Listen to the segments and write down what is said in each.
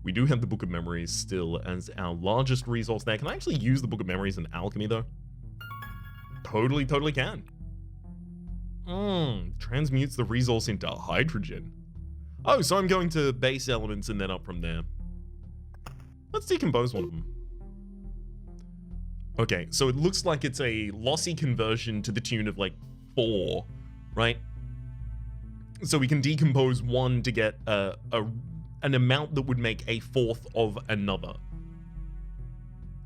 We do have the Book of Memories still as our largest resource there. Can I actually use the Book of Memories in alchemy, though? Totally can. Transmutes the resource into hydrogen. Oh, so I'm going to base elements and then up from there. Let's decompose one of them. Okay, so it looks like it's a lossy conversion to the tune of like 4, right? So we can decompose one to get an amount that would make a fourth of another.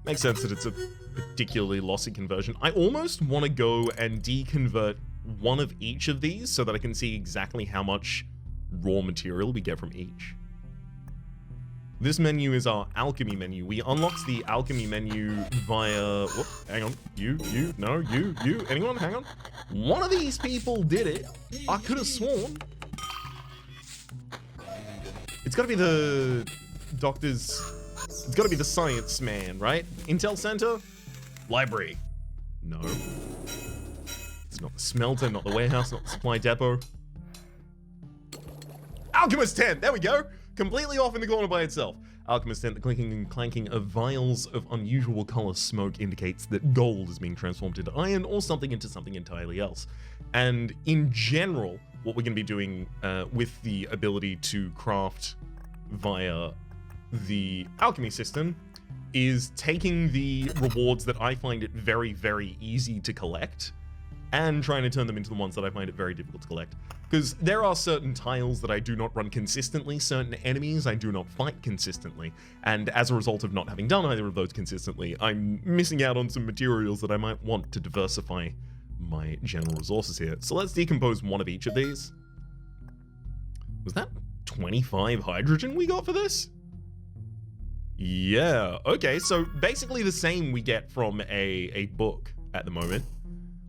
Makes sense that it's a particularly lossy conversion. I almost want to go and deconvert one of each of these so that I can see exactly how much raw material we get from each. This menu is our alchemy menu. We unlocked the alchemy menu via... Whoop, hang on. You, anyone? Hang on. One of these people did it. I could have sworn. It's gotta be the doctor's... It's gotta be the science man, right? Intel Center? Library. No. It's not the smelter, not the warehouse, not the supply depot. Alchemist tent! There we go! Completely off in the corner by itself. Alchemist tent, the clinking and clanking of vials of unusual color smoke indicates that gold is being transformed into iron or something into something entirely else. And in general, what we're going to be doing with the ability to craft via the alchemy system is taking the rewards that I find it very, very easy to collect and trying to turn them into the ones that I find it very difficult to collect. Because there are certain tiles that I do not run consistently, certain enemies I do not fight consistently, and as a result of not having done either of those consistently, I'm missing out on some materials that I might want to diversify my general resources here. So let's decompose one of each of these. Was that 25 hydrogen we got for this? Yeah, okay, so basically the same we get from a book at the moment.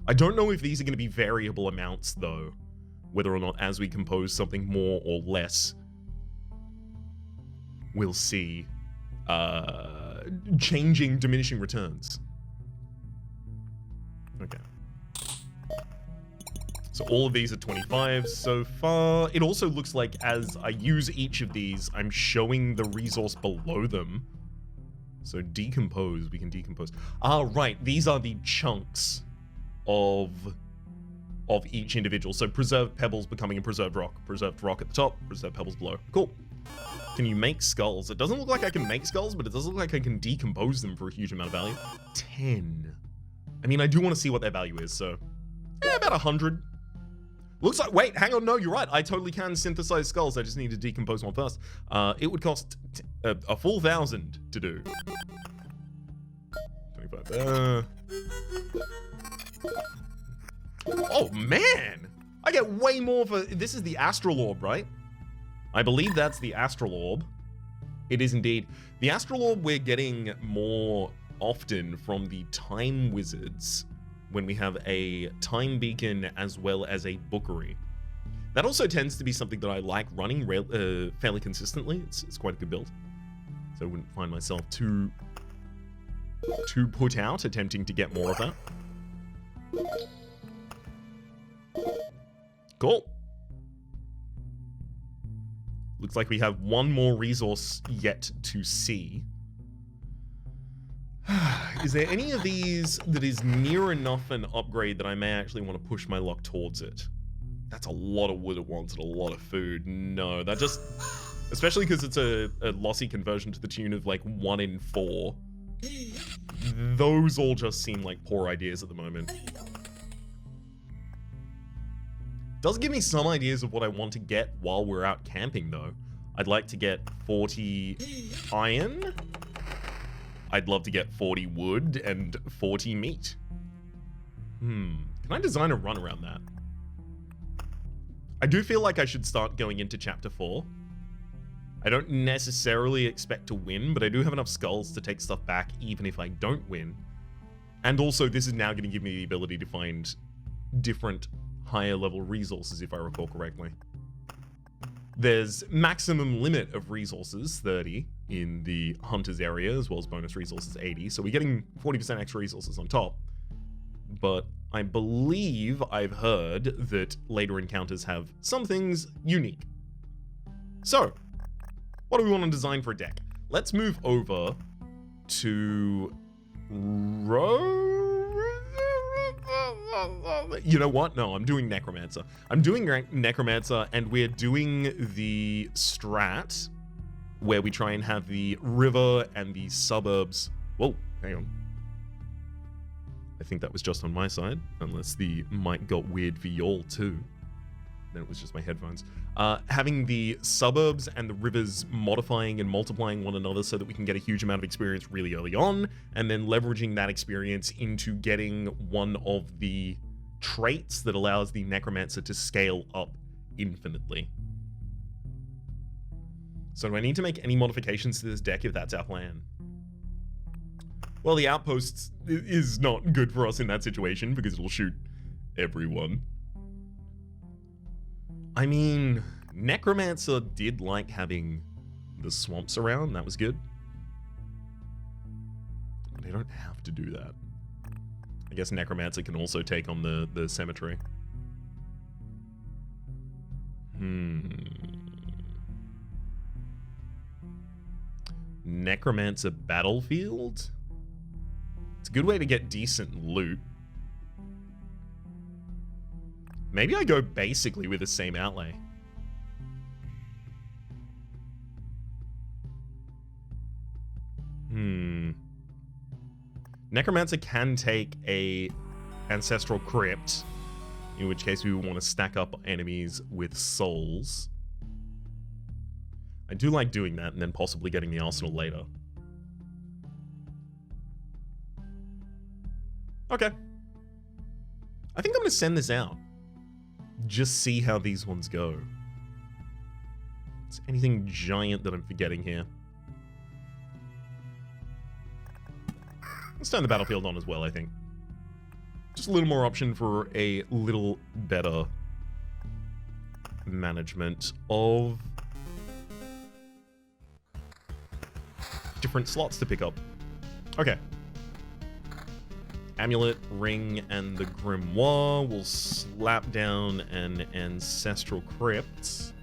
I don't know if these are going to be variable amounts though, whether or not as we compose something more or less, we'll see changing, diminishing returns. Okay. So all of these are 25 so far. It also looks like as I use each of these, I'm showing the resource below them. So decompose, we can decompose. Ah, right, these are the chunks of each individual. So preserved pebbles becoming a preserved rock at the top, preserved pebbles below. Cool. Can you make skulls? It doesn't look like I can make skulls, but it does look like I can decompose them for a huge amount of value. 10. I mean, I do want to see what their value is, so about 100. Looks like, wait, hang on, no, you're right. I totally can synthesize skulls. I just need to decompose one first. It would cost a full 1,000 to do. 25. Oh, man! I get way more for... This is the Astral Orb, right? I believe that's the Astral Orb. It is indeed. The Astral Orb we're getting more often from the Time Wizards when we have a Time Beacon as well as a Bookery. That also tends to be something that I like running fairly consistently. It's quite a good build. So I wouldn't find myself too put out attempting to get more of that. Cool. Looks like we have one more resource yet to see. Is there any of these that is near enough an upgrade that I may actually want to push my luck towards it? That's a lot of wood at once and a lot of food. No, that just... Especially because it's a lossy conversion to the tune of like 1 in 4. Those all just seem like poor ideas at the moment. Does give me some ideas of what I want to get while we're out camping though. I'd like to get 40 iron. I'd love to get 40 wood and 40 meat. Can I design a run around that? I do feel like I should start going into chapter 4. I don't necessarily expect to win, but I do have enough skulls to take stuff back even if I don't win. And also this is now going to give me the ability to find different higher level resources if I recall correctly. There's maximum limit of resources, 30, in the Hunter's area, as well as bonus resources, 80. So we're getting 40% extra resources on top. But I believe I've heard that later encounters have some things unique. So, What do we want to design for a deck? Let's move over to You know what? No, I'm doing Necromancer. I'm doing Necromancer, and we're doing the strat where we try and have the river and the suburbs. Whoa, hang on. I think that was just on my side, unless the mic got weird for y'all too. Then it was just my headphones. Having the suburbs and the rivers modifying and multiplying one another so that we can get a huge amount of experience really early on, and then leveraging that experience into getting one of the traits that allows the Necromancer to scale up infinitely. So do I need to make any modifications to this deck if that's our plan? Well, the outpost is not good for us in that situation because it'll shoot everyone. I mean, Necromancer did like having the swamps around. That was good. But I don't have to do that. I guess Necromancer can also take on the cemetery. Necromancer battlefield? It's a good way to get decent loot. Maybe I go basically with the same outlay. Necromancer can take a Ancestral Crypt, in which case we want to stack up enemies with souls. I do like doing that and then possibly getting the arsenal later. Okay. I think I'm going to send this out. Just see how these ones go. Is anything giant that I'm forgetting here? Let's turn the battlefield on as well, I think. Just a little more option for a little better management of different slots to pick up. Okay. Amulet, Ring, and the Grimoire will slap down an Ancestral Crypt.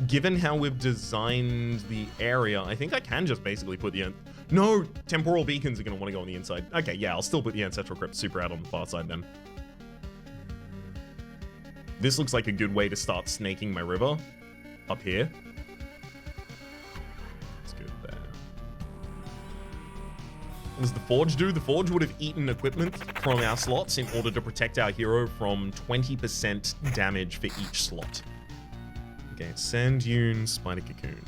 Given how we've designed the area, I think I can just basically put the... No! Temporal Beacons are going to want to go on the inside. Okay, yeah, I'll still put the Ancestral Crypt super out on the far side then. This looks like a good way to start snaking my river. Up here. Let's go there. What does the Forge do? The Forge would have eaten equipment from our slots in order to protect our hero from 20% damage for each slot. Okay, Sand Dune, Spider Cocoon.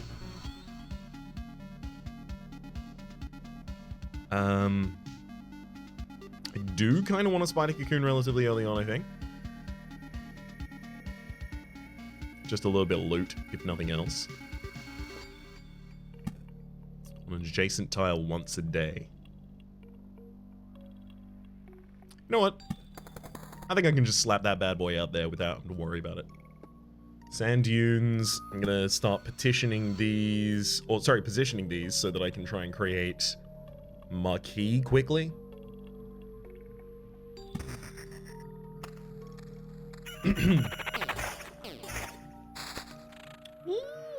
I do kind of want a Spider Cocoon relatively early on, I think. Just a little bit of loot, if nothing else. On an adjacent tile once a day. You know what? I think I can just slap that bad boy out there without having to worry about it. Sand dunes. I'm gonna start petitioning these, or sorry, positioning these so that I can try and create marquee quickly.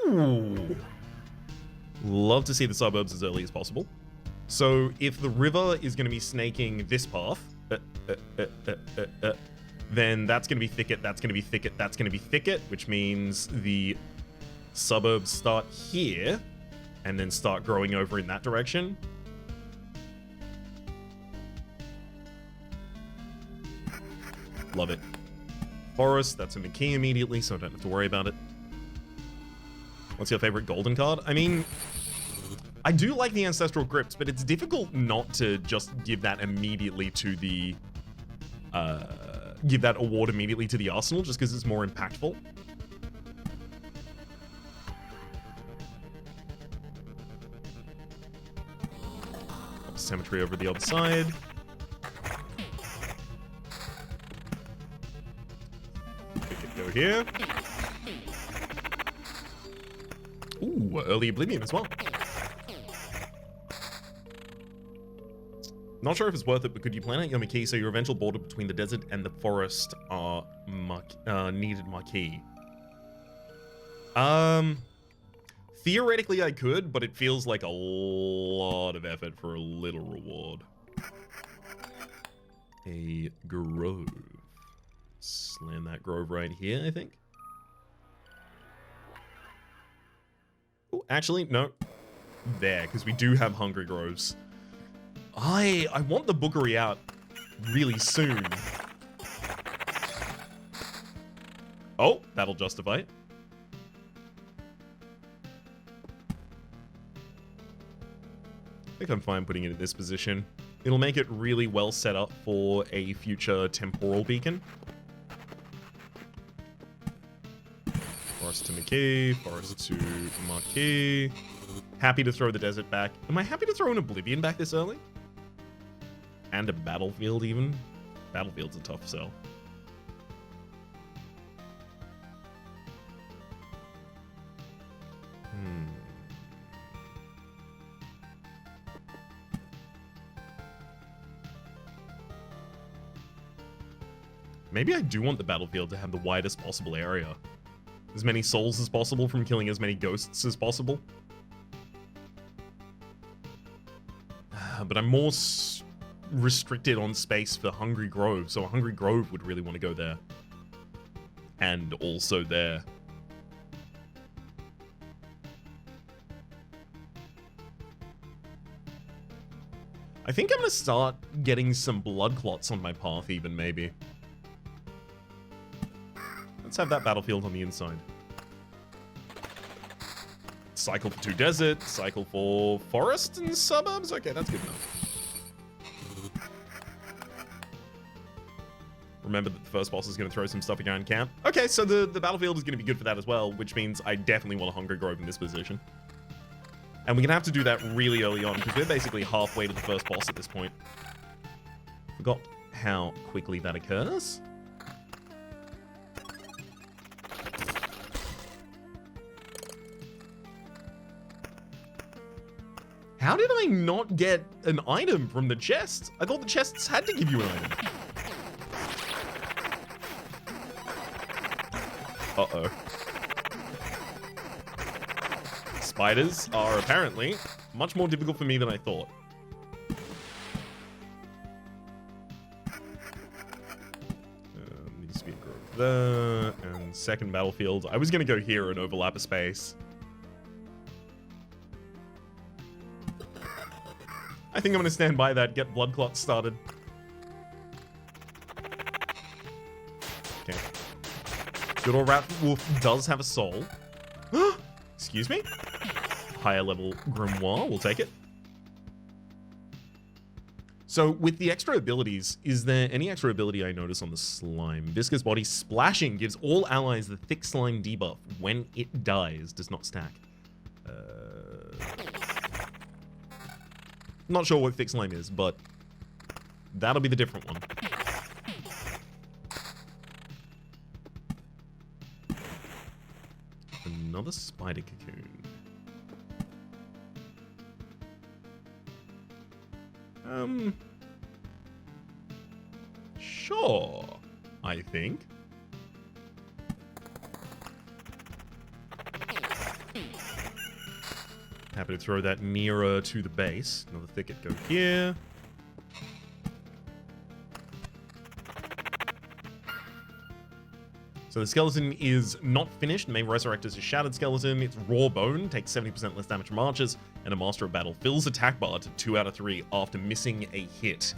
Ooh. Love to see the suburbs as early as possible. So if the river is going to be snaking this path, then that's going to be thicket, that's going to be thicket, that's going to be thicket, which means the suburbs start here and then start growing over in that direction. Love it. Forest, that's in the key immediately, so I don't have to worry about it. What's your favorite golden card? I mean, I do like the Ancestral Crypts, but it's difficult not to just give that immediately to the... give that award immediately to the Arsenal, just because it's more impactful. Cemetery over the other side. Go here. Ooh, early Oblivion as well. Not sure if it's worth it, but could you plan out your marquee so your eventual border between the desert and the forest are needed marquee? Theoretically, I could, but it feels like a lot of effort for a little reward. A grove. Slam that grove right here, I think. Oh, actually, no. There, because we do have hungry groves. I want the bookery out really soon. Oh, that'll justify it. I think I'm fine putting it in this position. It'll make it really well set up for a future temporal beacon. Forest to Marquis, Forest to Marquis. Happy to throw the desert back. Am I happy to throw an Oblivion back this early? And a Battlefield even? Battlefield's a tough sell. Maybe I do want the battlefield to have the widest possible area. As many souls as possible from killing as many ghosts as possible. But I'm more restricted on space for Hungry Grove, so a Hungry Grove would really want to go there. And also there. I think I'm going to start getting some blood clots on my path even, maybe. Let's have that battlefield on the inside. Cycle for 2 desert, cycle for forest and suburbs? Okay, that's good enough. Remember that the first boss is going to throw some stuff around camp. Okay, so the battlefield is going to be good for that as well, which means I definitely want a Hungry Grove in this position. And we're going to have to do that really early on, because we're basically halfway to the first boss at this point. Forgot how quickly that occurs. How did I not get an item from the chest? I thought the chests had to give you an item. Uh-oh. Spiders are apparently much more difficult for me than I thought. Needs to be a grove there. And second battlefield. I was going to go here and overlap a space. I think I'm going to stand by that, get blood clots started. Okay. Good old Rat Wolf does have a soul. Excuse me? Higher level Grimoire, we'll take it. So with the extra abilities, is there any extra ability I notice on the slime? Viscous Body Splashing gives all allies the thick slime debuff when it dies, does not stack. Not sure what thick slime is, but that'll be the different one. Another spider cocoon. Sure, I think. Happy to throw that nearer to the base. Another thicket go here. So the skeleton is not finished. May resurrect as a shattered skeleton. Its raw bone takes 70% less damage from archers, and a master of battle fills attack bar to 2 out of 3 after missing a hit.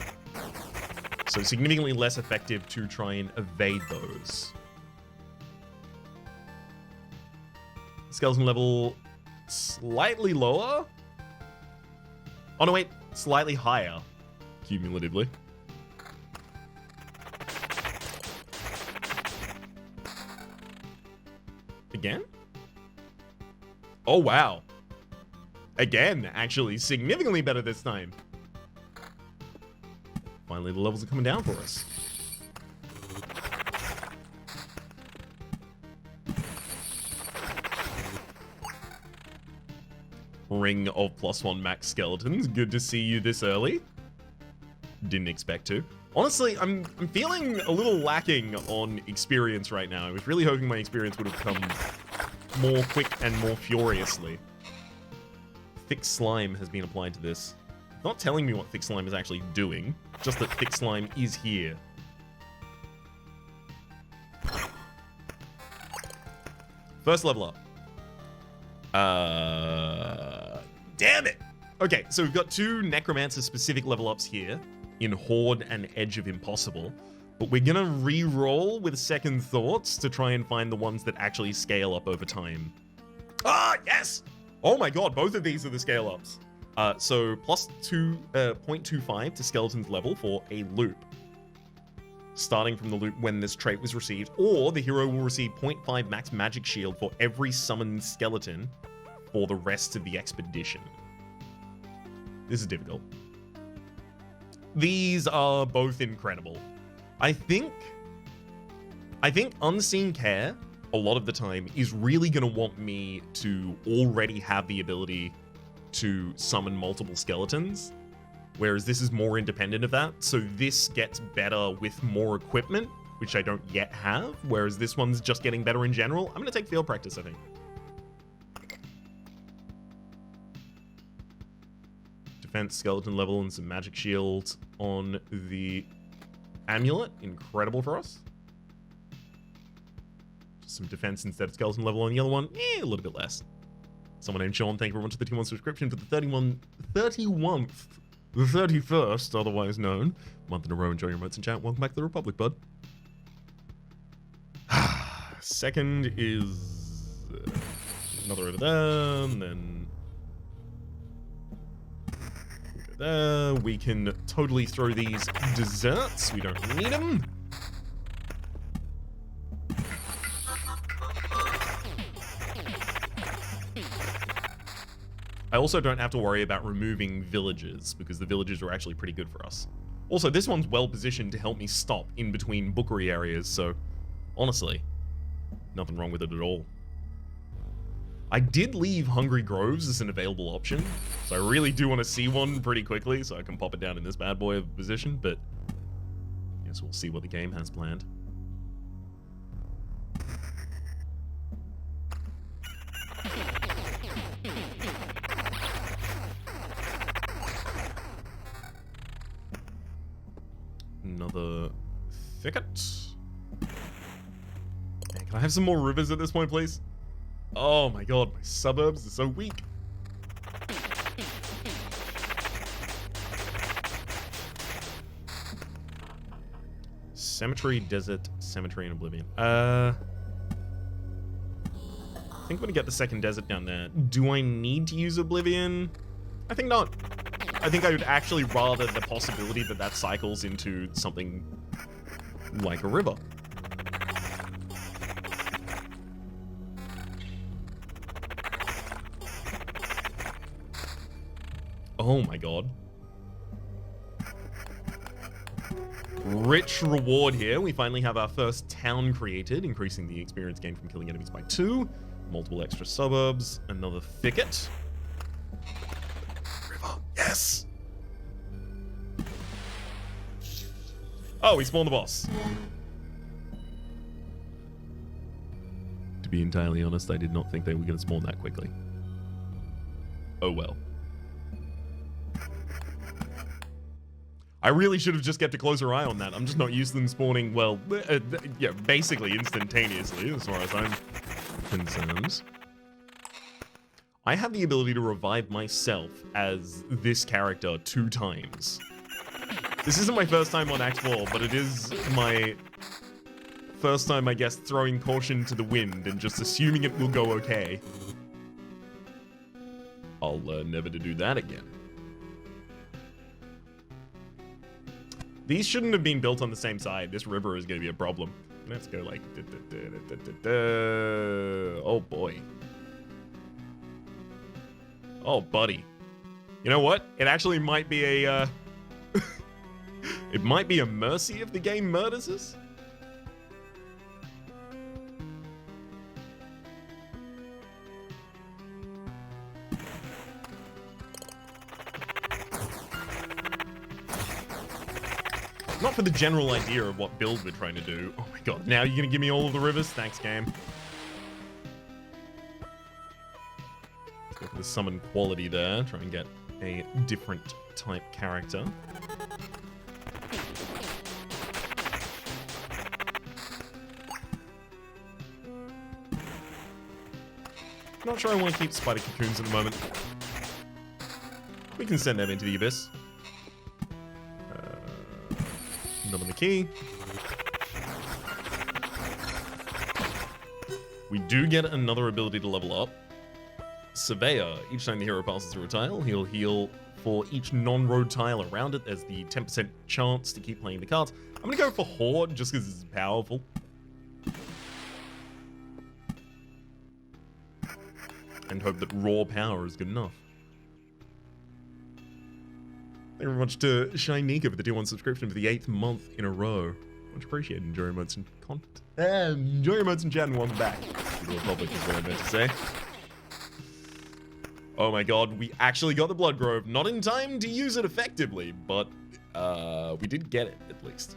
So significantly less effective to try and evade those. Skeleton level slightly lower. Oh no, wait, slightly higher cumulatively. Again? Oh, wow. Again, actually, significantly better this time. Finally, the levels are coming down for us. Ring of +1 max skeletons. Good to see you this early. Didn't expect to. Honestly, I'm feeling a little lacking on experience right now. I was really hoping my experience would have come more quick and more furiously. thick slime has been applied to this. It's not telling me what thick slime is actually doing, just that thick slime is here. First level up. Damn it! Okay, so we've got 2 Necromancer-specific level ups here in Horde and Edge of Impossible, but we're gonna re-roll with Second Thoughts to try and find the ones that actually scale up over time. Ah, yes! Oh my god, both of these are the scale ups. So plus 0.25 to Skeleton's level for a loop, starting from the loop when this trait was received, or the hero will receive 0.5 max magic shield for every summoned skeleton for the rest of the expedition. This is difficult. These are both incredible. I think Unseen Care, a lot of the time, is really going to want me to already have the ability to summon multiple skeletons, whereas this is more independent of that. So this gets better with more equipment, which I don't yet have, whereas this one's just getting better in general. I'm going to take field practice, I think. Defense, skeleton level, and some magic shield on the amulet. Incredible for us. Just some defense instead of skeleton level on the other one. A little bit less. Someone named Sean, thank you very much for the 2-1 subscription for the 31st, otherwise known. Month in a row, enjoy your emotes in chat. Welcome back to the Republic, bud. Second is another over there, and then there. We can totally throw these desserts. We don't need them. I also don't have to worry about removing villages, because the villages are actually pretty good for us. Also, this one's well positioned to help me stop in between bookery areas, so honestly, nothing wrong with it at all. I did leave Hungry Groves as an available option, so I really do want to see one pretty quickly so I can pop it down in this bad boy of position, but I guess we'll see what the game has planned. Another thicket. Man, can I have some more rivers at this point, please? Oh my god, my suburbs are so weak. Cemetery, desert, cemetery, and oblivion. I think I'm gonna get the second desert down there. Do I need to use oblivion? I think not. I think I would actually rather the possibility that that cycles into something like a river. Oh my god. Rich reward here. We finally have our first town created, increasing the experience gained from killing enemies by 2. Multiple extra suburbs. Another thicket. River. Yes! Oh, we spawned the boss. To be entirely honest, I did not think they were going to spawn that quickly. Oh well. I really should have just kept a closer eye on that. I'm just not used to them spawning, well, yeah, basically instantaneously, as far as I'm concerned. I have the ability to revive myself as this character 2 times. This isn't my first time on Act 4, but it is my first time, I guess, throwing caution to the wind and just assuming it will go okay. I'll learn never to do that again. These shouldn't have been built on the same side. This river is going to be a problem. Let's go like... Oh, boy. Oh, buddy. You know what? It actually might be a... It might be a mercy if the game murders us. Not for the general idea of what build we're trying to do. Oh my god, now you're gonna give me all of the rivers? Thanks, game. Let's go for the summon quality there. Try and get a different type character. Not sure I want to keep spider cocoons at the moment. We can send them into the abyss. Not on the key. We do get another ability to level up. Surveyor. Each time the hero passes through a tile, he'll heal for each non-road tile around it. There's the 10% chance to keep playing the cards. I'm going to go for Horde just because it's powerful. And hope that raw power is good enough. Thank you very much to Shinika for the tier 1 subscription for the 8th month in a row. Much appreciated. Enjoy your emotes and content. Enjoy your emotes and chat and welcome back to the Republic is what I meant to say. Oh my god, we actually got the Blood Grove. Not in time to use it effectively, but we did get it at least.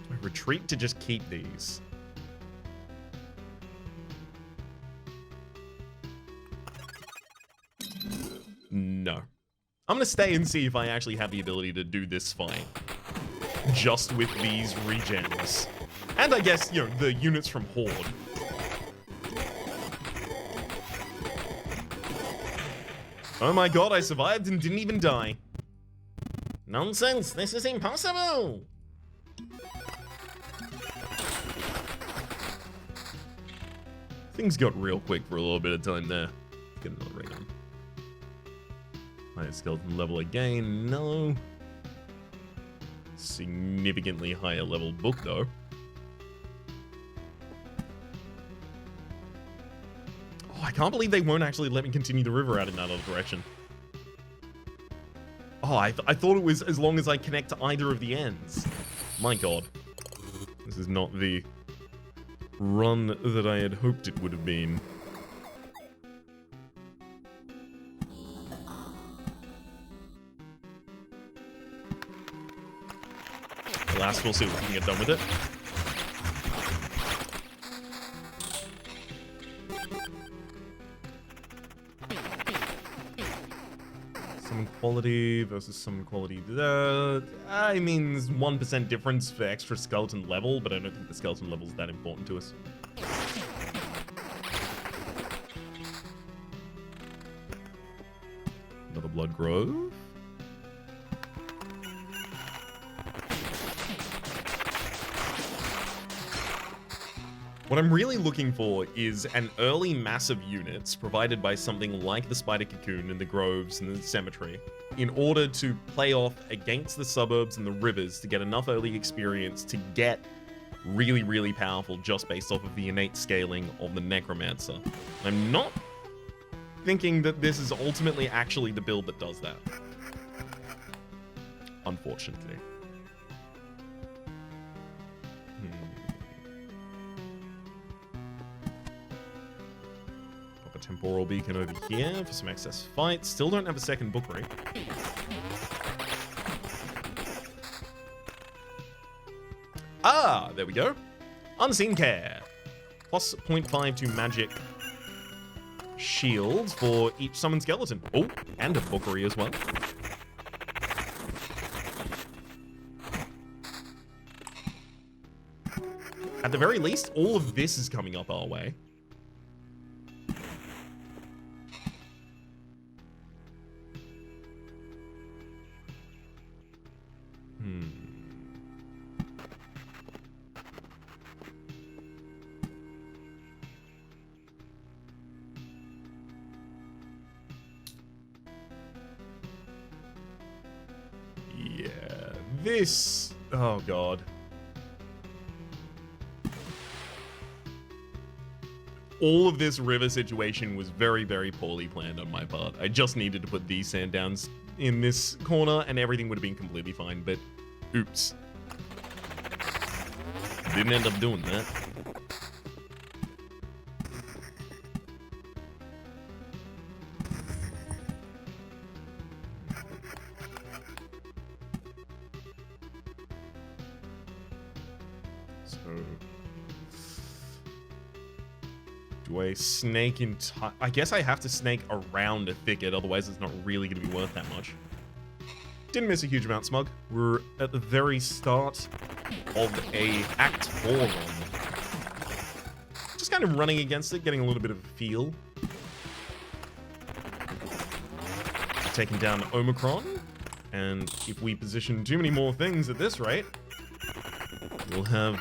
Do I retreat to just keep these? No. I'm gonna stay and see if I actually have the ability to do this fight. Just with these regens. And I guess, you know, the units from Horde. Oh my god, I survived and didn't even die. Nonsense, this is impossible! Things got real quick for a little bit of time there. Let's get another ring on. Higher skeleton level again, no. Significantly higher level book though. Oh, I can't believe they won't actually let me continue the river out in that other direction. Oh, I thought it was as long as I connect to either of the ends. My god. This is not the run that I had hoped it would have been. Last, we'll see if we can get done with it. Summon quality versus summon quality. I mean, there's 1% difference for extra skeleton level, but I don't think the skeleton level is that important to us. Another Blood Grove. What I'm really looking for is an early mass of units provided by something like the Spider Cocoon and the Groves and the Cemetery in order to play off against the suburbs and the rivers to get enough early experience to get really, really powerful just based off of the innate scaling of the Necromancer. I'm not thinking that this is ultimately actually the build that does that. Unfortunately. Temporal Beacon over here for some excess fights. Still don't have a second book rate. Ah, there we go. Unseen Care. Plus 0.5 to magic shields for each summoned skeleton. Oh, and a bookery as well. At the very least, all of this is coming up our way. This... oh god. All of this river situation was very, very poorly planned on my part. I just needed to put these sand downs in this corner and everything would have been completely fine, but oops. Didn't end up doing that. Do I snake I guess I have to snake around a thicket, otherwise it's not really going to be worth that much. Didn't miss a huge amount, Smug. We're at the very start of a Act 4 run. Just kind of running against it, getting a little bit of a feel. Taking down Omicron. And if we position too many more things at this rate, we'll have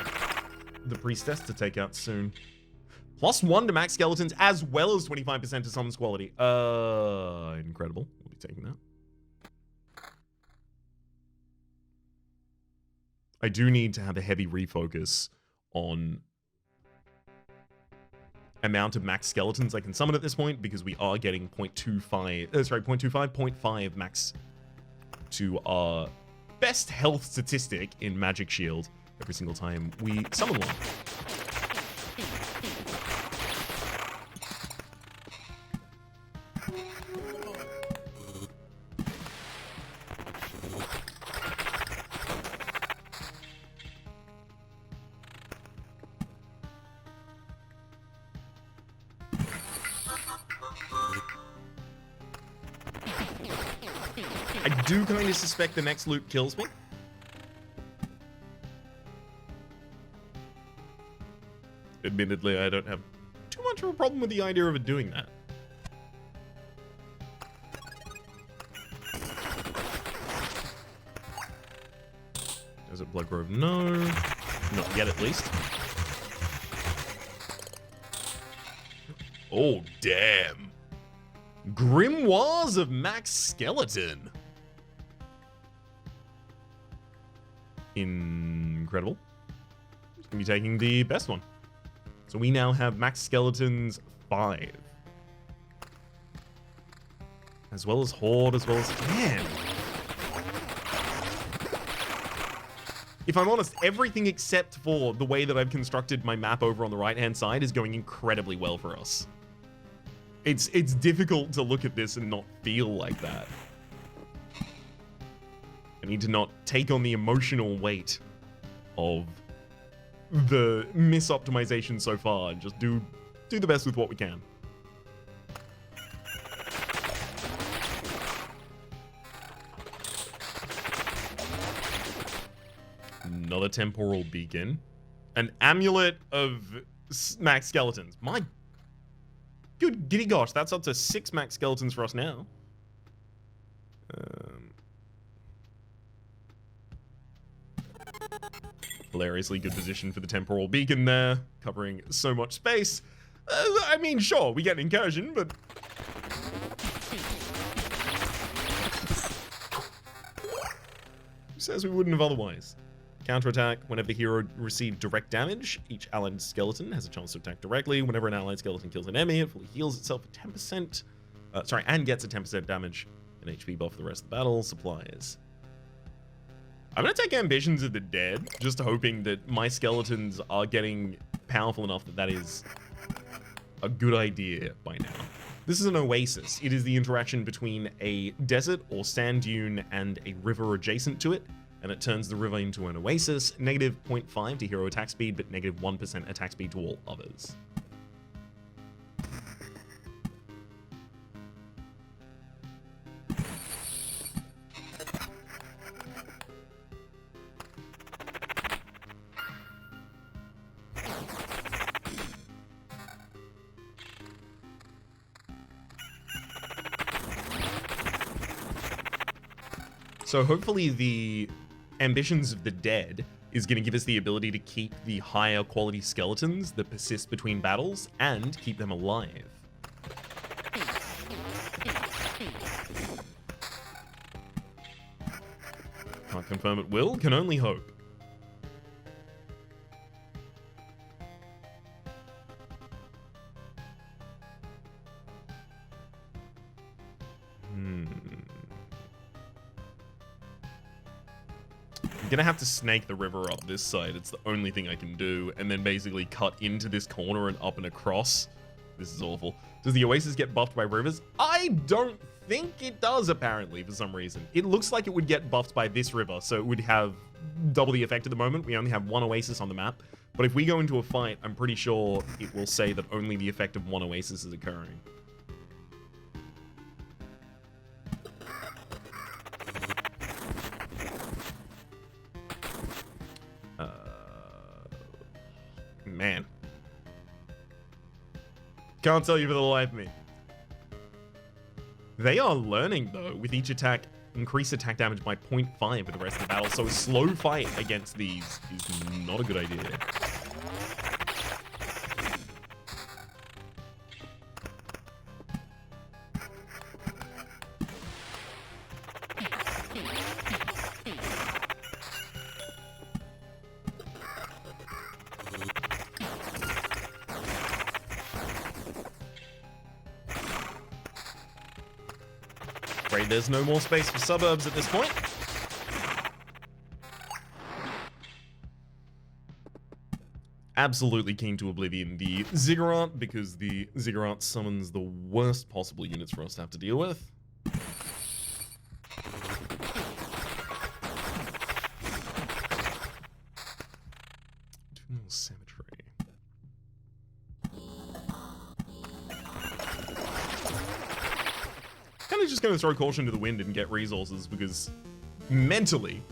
the Priestess to take out soon. +1 to max skeletons, as well as 25% to summons quality. Incredible. We'll be taking that. I do need to have a heavy refocus on amount of max skeletons I can summon at this point, because we are getting 0.5 max to our best health statistic in Magic Shield every single time we summon one. I do kind of suspect the next loop kills me. Admittedly, I don't have too much of a problem with the idea of it doing that. Desert Blood Grove, no. Not yet, at least. Oh, damn. Grimoires of Max Skeleton. Incredible. Just gonna be taking the best one. So we now have Max Skeletons 5. As well as Horde, as well as... Man! If I'm honest, everything except for the way that I've constructed my map over on the right-hand side is going incredibly well for us. It's difficult to look at this and not feel like that. I need to not take on the emotional weight of the misoptimization so far and just do the best with what we can. Another temporal beacon. An amulet of max skeletons. My good giddy gosh, that's up to 6 max skeletons for us now. Hilariously good position for the temporal beacon there, covering so much space. I mean, sure, we get an incursion, but... Who says we wouldn't have otherwise? Counterattack, whenever the hero receives direct damage, each allied skeleton has a chance to attack directly. Whenever an allied skeleton kills an enemy, it fully heals itself at 10%. And gets a 10% damage and HP buff for the rest of the battle. Supplies. I'm going to take Ambitions of the Dead, just hoping that my skeletons are getting powerful enough that that is a good idea by now. This is an oasis. It is the interaction between a desert or sand dune and a river adjacent to it, and it turns the river into an oasis. Negative 0.5 to hero attack speed, but negative 1% attack speed to all others. So hopefully the Ambitions of the Dead is going to give us the ability to keep the higher quality skeletons that persist between battles and keep them alive. Can't confirm it will, can only hope. I'm gonna have to snake the river up this side. It's the only thing I can do, and then basically cut into this corner and up and across This is awful. Does the Oasis get buffed by rivers? I don't think it does, apparently, for some reason. It looks like it would get buffed by this river, so it would have double the effect at the moment. We only have one Oasis on the map. But if we go into a fight, I'm pretty sure it will say that only the effect of one Oasis is occurring. Man. Can't tell you for the life of me. They are learning, though, with each attack, increase attack damage by 0.5 for the rest of the battle, so a slow fight against these is not a good idea. Afraid there's no more space for suburbs at this point. Absolutely keen to Oblivion the Ziggurat, because the Ziggurat summons the worst possible units for us to have to deal with. Cemetery. Kind of just going to throw caution to the wind and get resources, because mentally,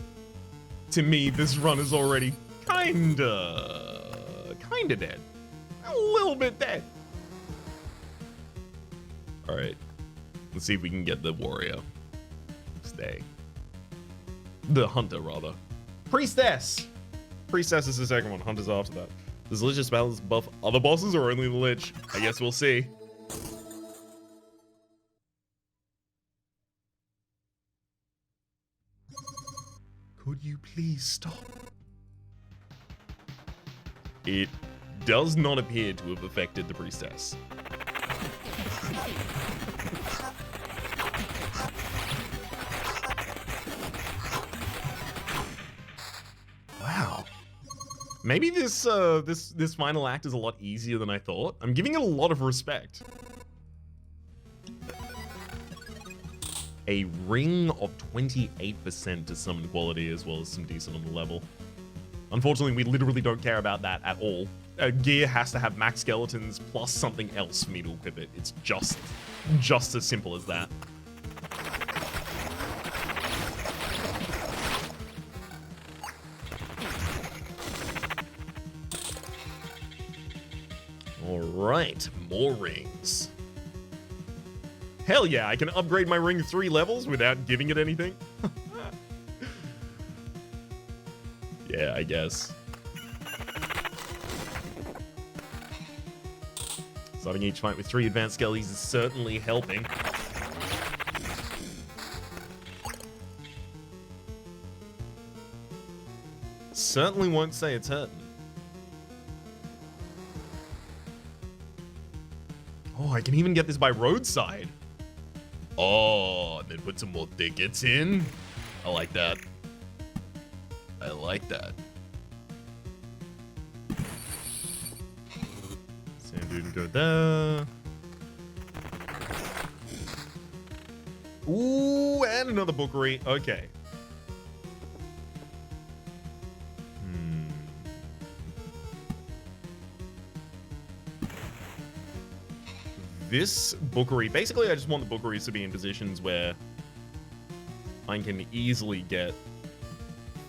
to me, this run is already kinda dead. A little bit dead. Alright. Let's see if we can get the warrior. Stay. The hunter, rather. Priestess! Priestess is the second one. Hunter's after that. Does Lich's balance buff other bosses or only the Lich? I guess we'll see. Could you please stop? It does not appear to have affected the Priestess. Wow. Maybe this this final act is a lot easier than I thought. I'm giving it a lot of respect. A ring of 28% to summon quality, as well as some decent on the level. Unfortunately, we literally don't care about that at all. Gear has to have max skeletons plus something else for me to equip it. It's just as simple as that. All right, more rings. Hell yeah, I can upgrade my ring 3 levels without giving it anything. Yeah, I guess. Starting each fight with 3 advanced skellies is certainly helping. Certainly won't say it's hurting. Oh, I can even get this by roadside. Oh, and then put some more tickets in. I like that. I like that. Sand dune go there. Ooh, and another bookery. Okay. This bookery, basically I just want the bookeries to be in positions where I can easily get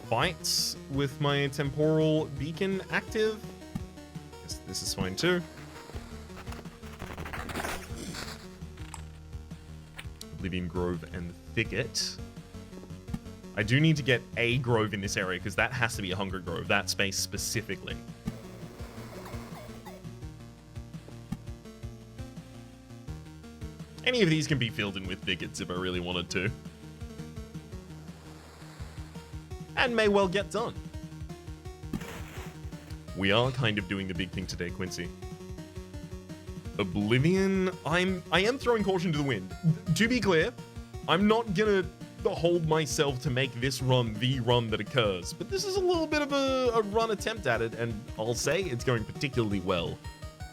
fights with my temporal beacon active. Yes, this is fine too. Oblivion Grove and Thicket. I do need to get a grove in this area because that has to be a Hunger Grove, that space specifically. Any of these can be filled in with thickets if I really wanted to. And may well get done. We are kind of doing the big thing today, Quincy. Oblivion, I am throwing caution to the wind. To be clear, I'm not gonna hold myself to make this run the run that occurs, but this is a little bit of a run attempt at it, and I'll say it's going particularly well.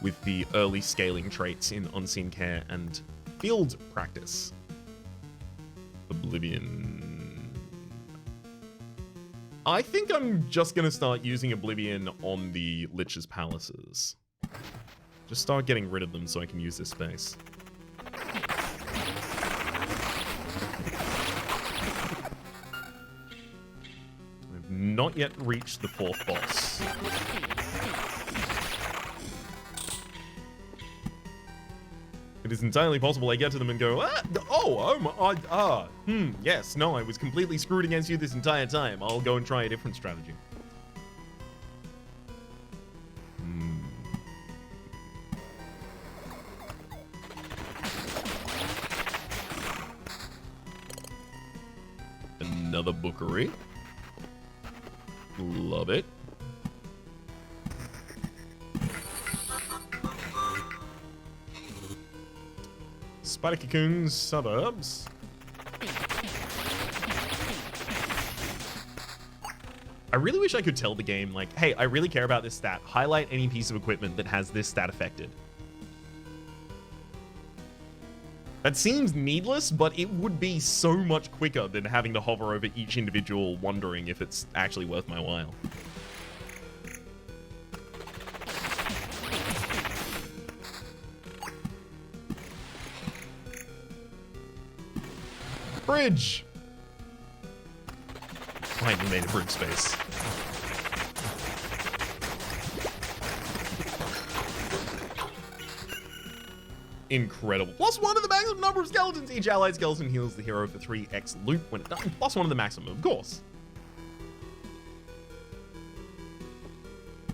with the early scaling traits in Unseen Care and Field Practice. Oblivion. I think I'm just going to start using Oblivion on the Lich's Palaces. Just start getting rid of them so I can use this space. I've not yet reached the 4th boss. It is entirely possible I get to them and go, yes, no, I was completely screwed against you this entire time. I'll go and try a different strategy. Another bookery. Love it. Spider Cocoon's Suburbs. I really wish I could tell the game, like, hey, I really care about this stat. Highlight any piece of equipment that has this stat affected. That seems needless, but it would be so much quicker than having to hover over each individual, wondering if it's actually worth my while. Bridge! Finally made a bridge space. Incredible. +1 to the maximum number of skeletons. Each allied skeleton heals the hero for 3x loot when it done. +1 to the maximum, of course.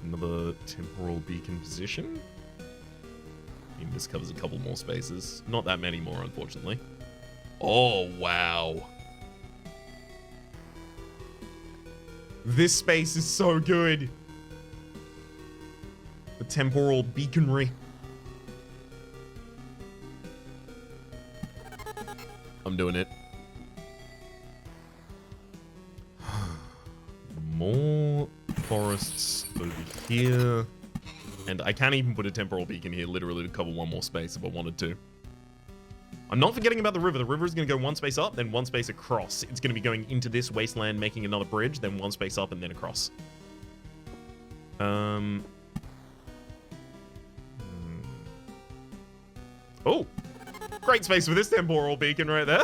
Another temporal beacon position. I mean, this covers a couple more spaces. Not that many more, unfortunately. Oh, wow. This space is so good. The temporal beaconry. I'm doing it. More forests over here. And I can't even put a temporal beacon here, literally to cover one more space if I wanted to. I'm not forgetting about the river. The river is going to go one space up, then one space across. It's going to be going into this wasteland, making another bridge, then one space up, and then across. Oh! Great space for this temporal beacon right there.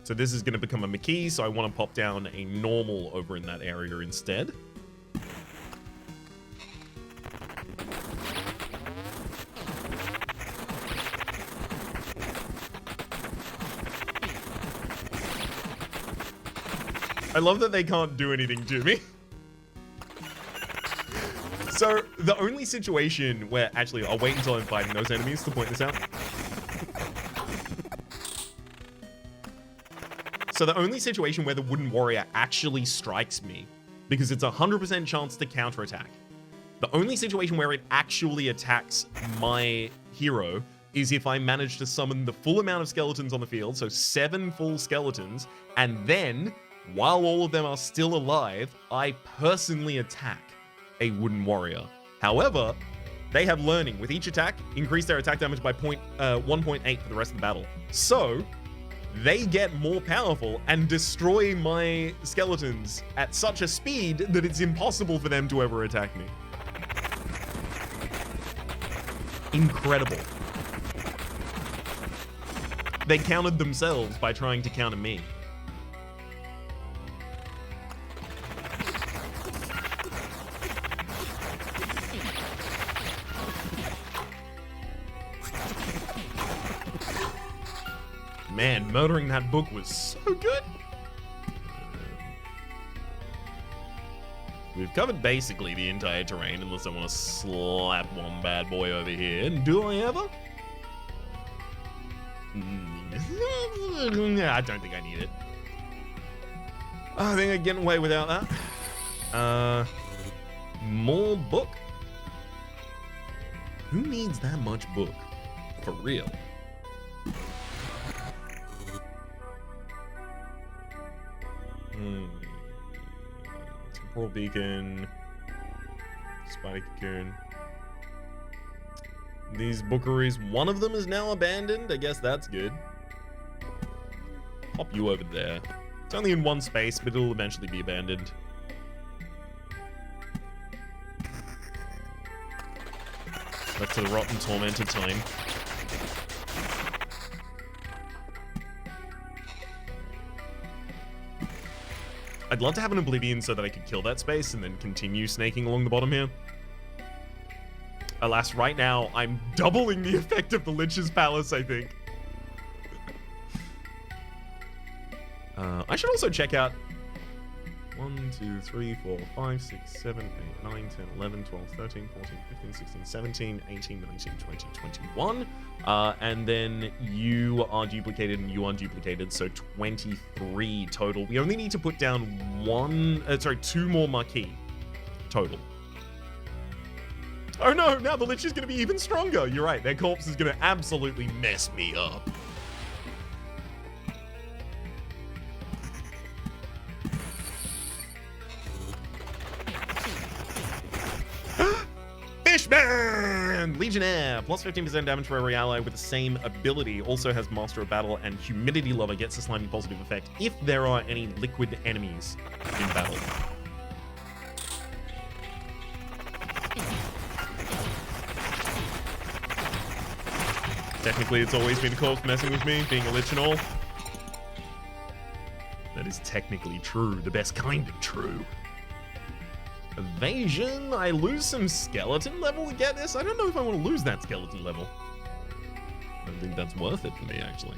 So this is going to become a McKee, so I want to pop down a normal over in that area instead. I love that they can't do anything to me. So the only situation where, actually, I'll wait until I'm fighting those enemies to point this out. So the only situation where the Wooden Warrior actually strikes me, because it's a 100% chance to counterattack. The only situation where it actually attacks my hero is if I manage to summon the full amount of skeletons on the field, so 7 full skeletons, and then, while all of them are still alive, I personally attack a Wooden Warrior. However, they have learning. With each attack, increase their attack damage by 1.8 for the rest of the battle. So they get more powerful and destroy my skeletons at such a speed that it's impossible for them to ever attack me. Incredible. They countered themselves by trying to counter me. Man, murdering that book was so good. We've covered basically the entire terrain, unless I want to slap one bad boy over here. Do I ever? I don't think I need it. I think I can get away without that. More book? Who needs that much book? For real. Temporal beacon. Spider cocoon. These bookeries, one of them is now abandoned. I guess that's good. Pop you over there. It's only in one space, but it'll eventually be abandoned. Left to the rotten tormented time. I'd love to have an Oblivion so that I could kill that space and then continue snaking along the bottom here. Alas, right now, I'm doubling the effect of the Lich's Palace, I think. I should also check out 1, 2, 3, 4, 5, 6, 7, 8, 9, 10, 11, 12, 13, 14, 15, 16, 17, 18, 19, 20, 21. And then you are duplicated and you are duplicated, so 23 total. We only need to put down 2 more marquee total. Oh no, now the Lich is going to be even stronger. You're right, their corpse is going to absolutely mess me up. Fishman! Legionnaire, plus 15% damage for every ally with the same ability. Also has Master of Battle and Humidity Lover gets a slimy positive effect if there are any liquid enemies in battle. Technically, it's always been a corpse messing with me, being a Lich and all. That is technically true, the best kind of true. Evasion, I lose some skeleton level to get this. I don't know if I want to lose that skeleton level. I don't think that's worth it for me, actually.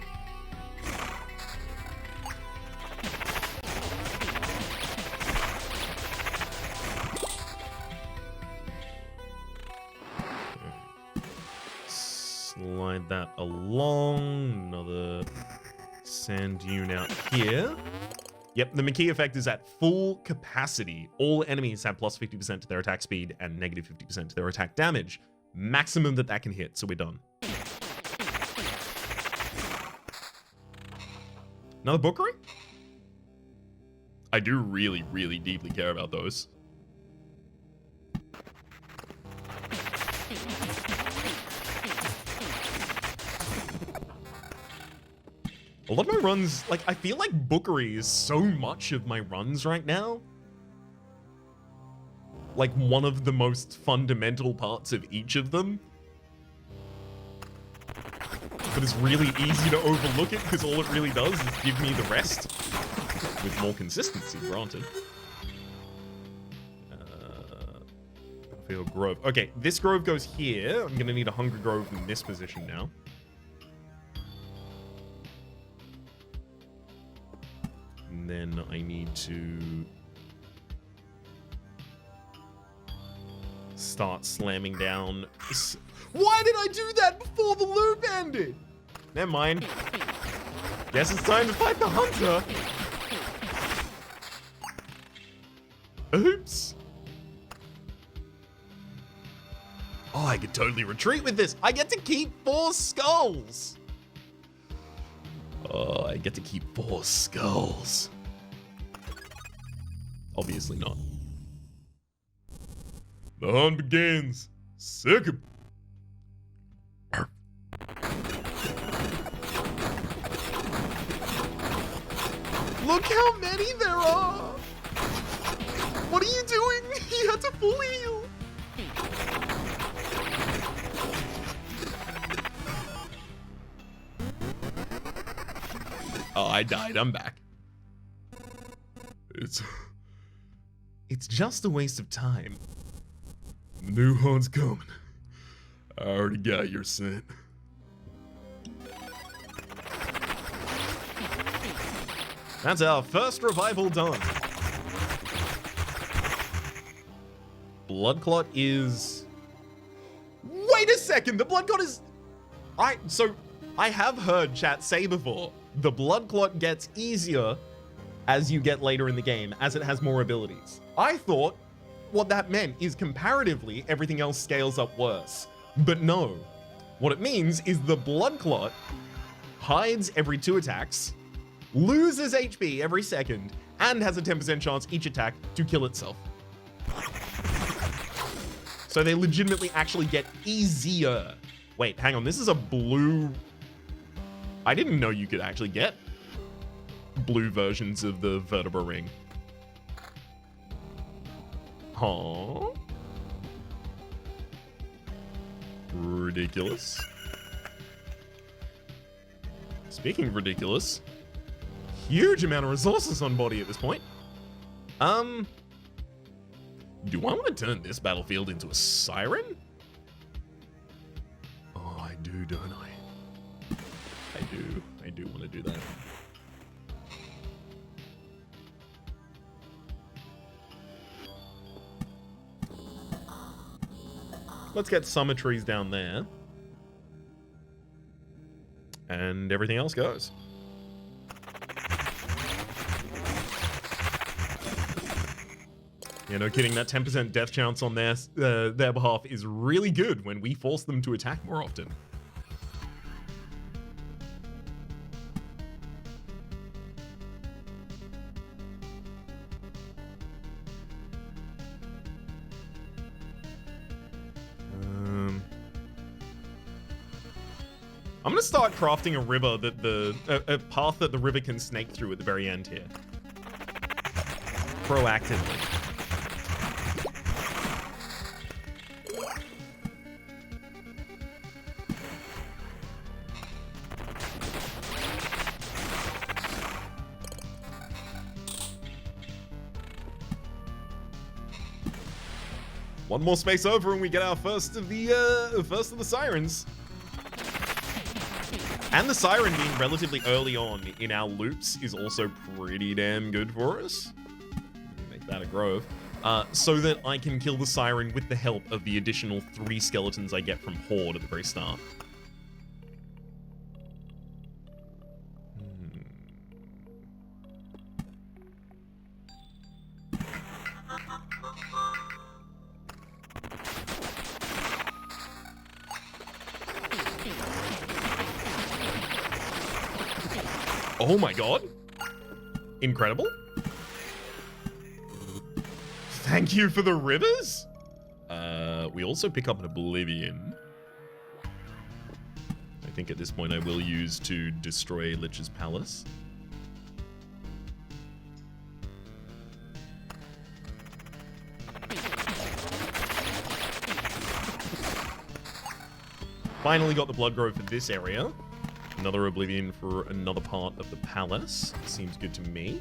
Slide that along. Another sand dune out here. Yep, the Maquis effect is at full capacity. All enemies have plus 50% to their attack speed and negative 50% to their attack damage. Maximum that can hit, so we're done. Another bookery? I do really, really deeply care about those. A lot of my runs, like, I feel like bookery is so much of my runs right now. Like, one of the most fundamental parts of each of them. But it's really easy to overlook it because all it really does is give me the rest. With more consistency, granted. Field Grove. Okay, this grove goes here. I'm gonna need a Hunger Grove in this position now. And then I need to start slamming down. Why did I do that before the loop ended? Never mind. Guess it's time to fight the hunter. Oops. Oh, I could totally retreat with this. I get to keep 4 skulls. Oh, I get to keep 4 skulls. Obviously not. The hunt begins. Sick of... Look how many there are! What are you doing? He had to full heal. Oh, I died. I'm back. It's just a waste of time. The new hunt's coming. I already got your scent. That's our first revival done. Blood Clot is... Wait a second! The Blood Clot is... So, I have heard chat say before, the Blood Clot gets easier as you get later in the game, as it has more abilities. I thought what that meant is comparatively, everything else scales up worse. But no. What it means is the Blood Clot hides every 2 attacks, loses HP every second, and has a 10% chance each attack to kill itself. So they legitimately actually get easier. Wait, hang on. This is a blue... I didn't know you could actually get blue versions of the vertebra ring. Huh? Ridiculous. Speaking of ridiculous, huge amount of resources on body at this point. Do I want to turn this battlefield into a siren? Oh, I do, don't I? I do want to do that. Let's get summer trees down there. And everything else goes. Yeah, no kidding, that 10% death chance on their behalf is really good when we force them to attack more often. I'm gonna start crafting a river that a path that the river can snake through at the very end here. Proactively. One more space over and we get our first of the sirens. And the siren being relatively early on in our loops is also pretty damn good for us. Make that a grove. So that I can kill the siren with the help of the additional 3 skeletons I get from Horde at the very start. Oh my god. Incredible. Thank you for the rivers. We also pick up an Oblivion. I think at this point I will use to destroy Lich's Palace. Finally got the Blood Grove for this area. Another Oblivion for another part of the palace. Seems good to me.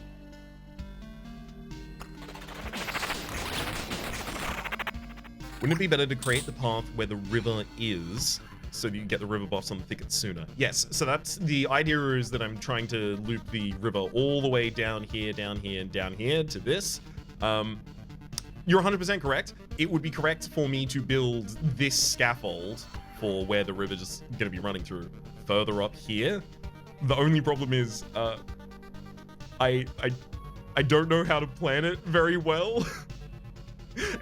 Wouldn't it be better to create the path where the river is so that you get the river buffs on the thickets sooner? Yes, so that's the idea, is that I'm trying to loop the river all the way down here, and down here to this. You're 100% correct. It would be correct for me to build this scaffold for where the river is going to be running through. Further up here. The only problem is, I don't know how to plan it very well.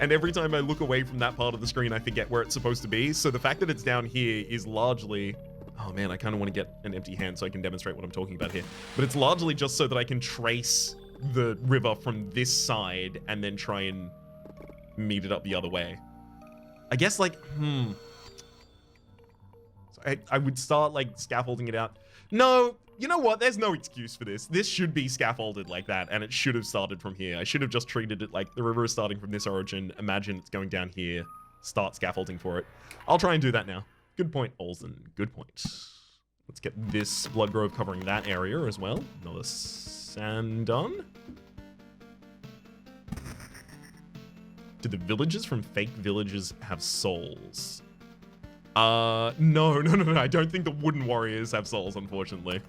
And every time I look away from that part of the screen, I forget where it's supposed to be. So the fact that it's down here is largely... Oh man, I kind of want to get an empty hand so I can demonstrate what I'm talking about here. But it's largely just so that I can trace the river from this side and then try and meet it up the other way. I guess, like, I would start, like, scaffolding it out. No, you know what? There's no excuse for this. This should be scaffolded like that, and it should have started from here. I should have just treated it like the river is starting from this origin. Imagine it's going down here. Start scaffolding for it. I'll try and do that now. Good point, Olsen. Good point. Let's get this Blood Grove covering that area as well. Another sand done. Do the villagers from fake villages have souls? No. I don't think the wooden warriors have souls, unfortunately.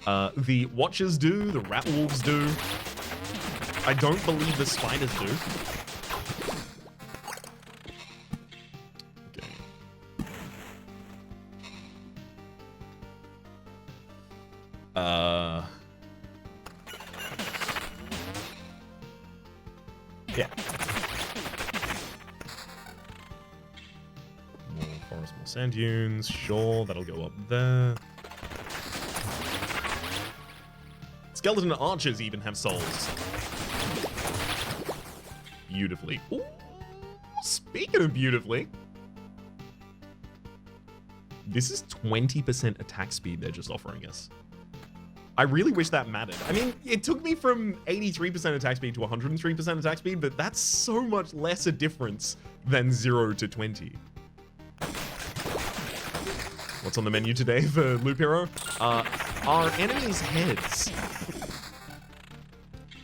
The watchers do, the rat wolves do. I don't believe the spiders do. Okay. Yeah. More sand dunes, sure, that'll go up there. Skeleton archers even have souls. Beautifully. Ooh, speaking of beautifully, this is 20% attack speed they're just offering us. I really wish that mattered. I mean, it took me from 83% attack speed to 103% attack speed, but that's so much less a difference than 0 to 20. What's on the menu today for Loop Hero? Our enemies' heads.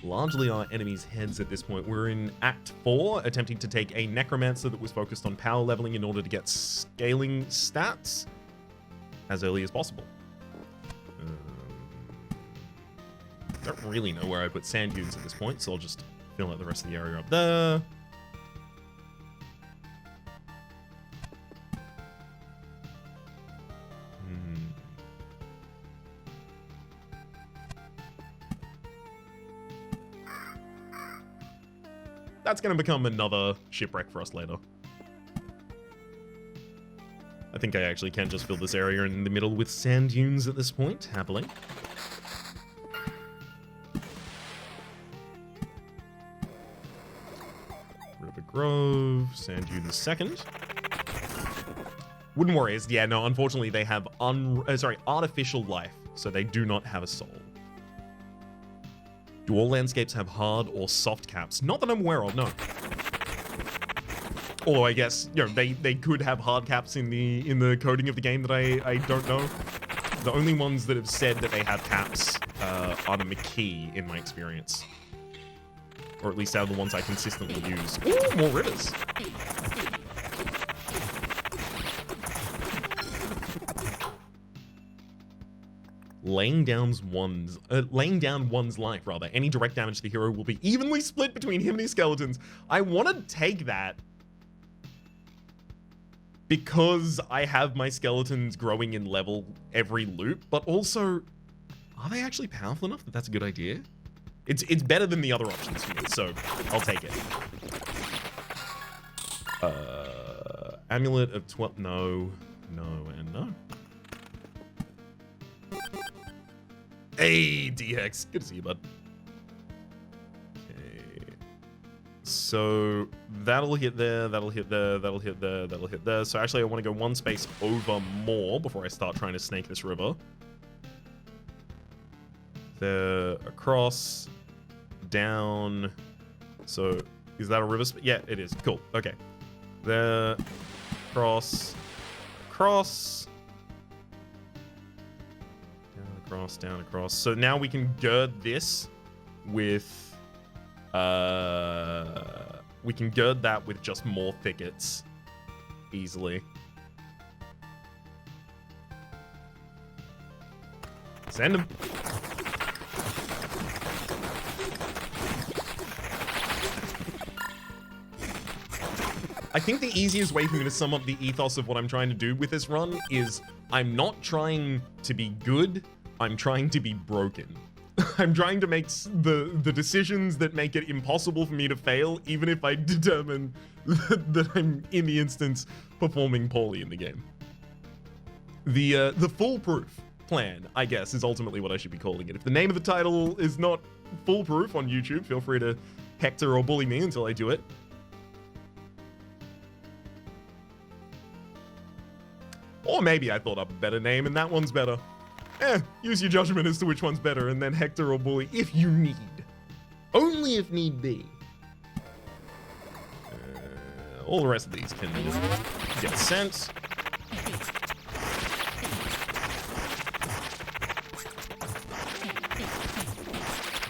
Largely our enemies' heads at this point. We're in Act 4, attempting to take a Necromancer that was focused on power leveling in order to get scaling stats as early as possible. Don't really know where I put sand dunes at this point, so I'll just fill out the rest of the area up there. That's going to become another shipwreck for us later. I think I actually can just fill this area in the middle with sand dunes at this point, happily. River Grove, sand dunes second. Wooden Warriors, yeah, no, unfortunately they have artificial life, so they do not have a soul. Do all landscapes have hard or soft caps? Not that I'm aware of, no. Although I guess, you know, they could have hard caps in the coding of the game that I don't know. The only ones that have said that they have caps are the McKee in my experience. Or at least out of the ones I consistently use. Ooh, more rivers. Laying down one's life, rather. Any direct damage to the hero will be evenly split between him and his skeletons. I want to take that because I have my skeletons growing in level every loop, but also, are they actually powerful enough that that's a good idea? It's better than the other options for me, so I'll take it. Amulet of 12, no, and no. Hey, D-Hex. Good to see you, bud. Okay. So that'll hit there, that'll hit there, that'll hit there, that'll hit there. So actually I want to go one space over more before I start trying to snake this river. There, across, down. So is that a river? Yeah, it is. Cool. Okay. There, across, across. Across, down, across. So now we can gird this with, we can gird that with just more thickets easily. Send him. I think the easiest way for me to sum up the ethos of what I'm trying to do with this run is I'm not trying to be good, I'm trying to be broken. I'm trying to make the decisions that make it impossible for me to fail, even if I determine that I'm, in the instance, performing poorly in the game. The foolproof plan, I guess, is ultimately what I should be calling it. If the name of the title is not foolproof on YouTube, feel free to hector or bully me until I do it. Or maybe I thought up a better name and that one's better. Use your judgment as to which one's better, and then hector or bully if you need. Only if need be. All the rest of these can just get sent.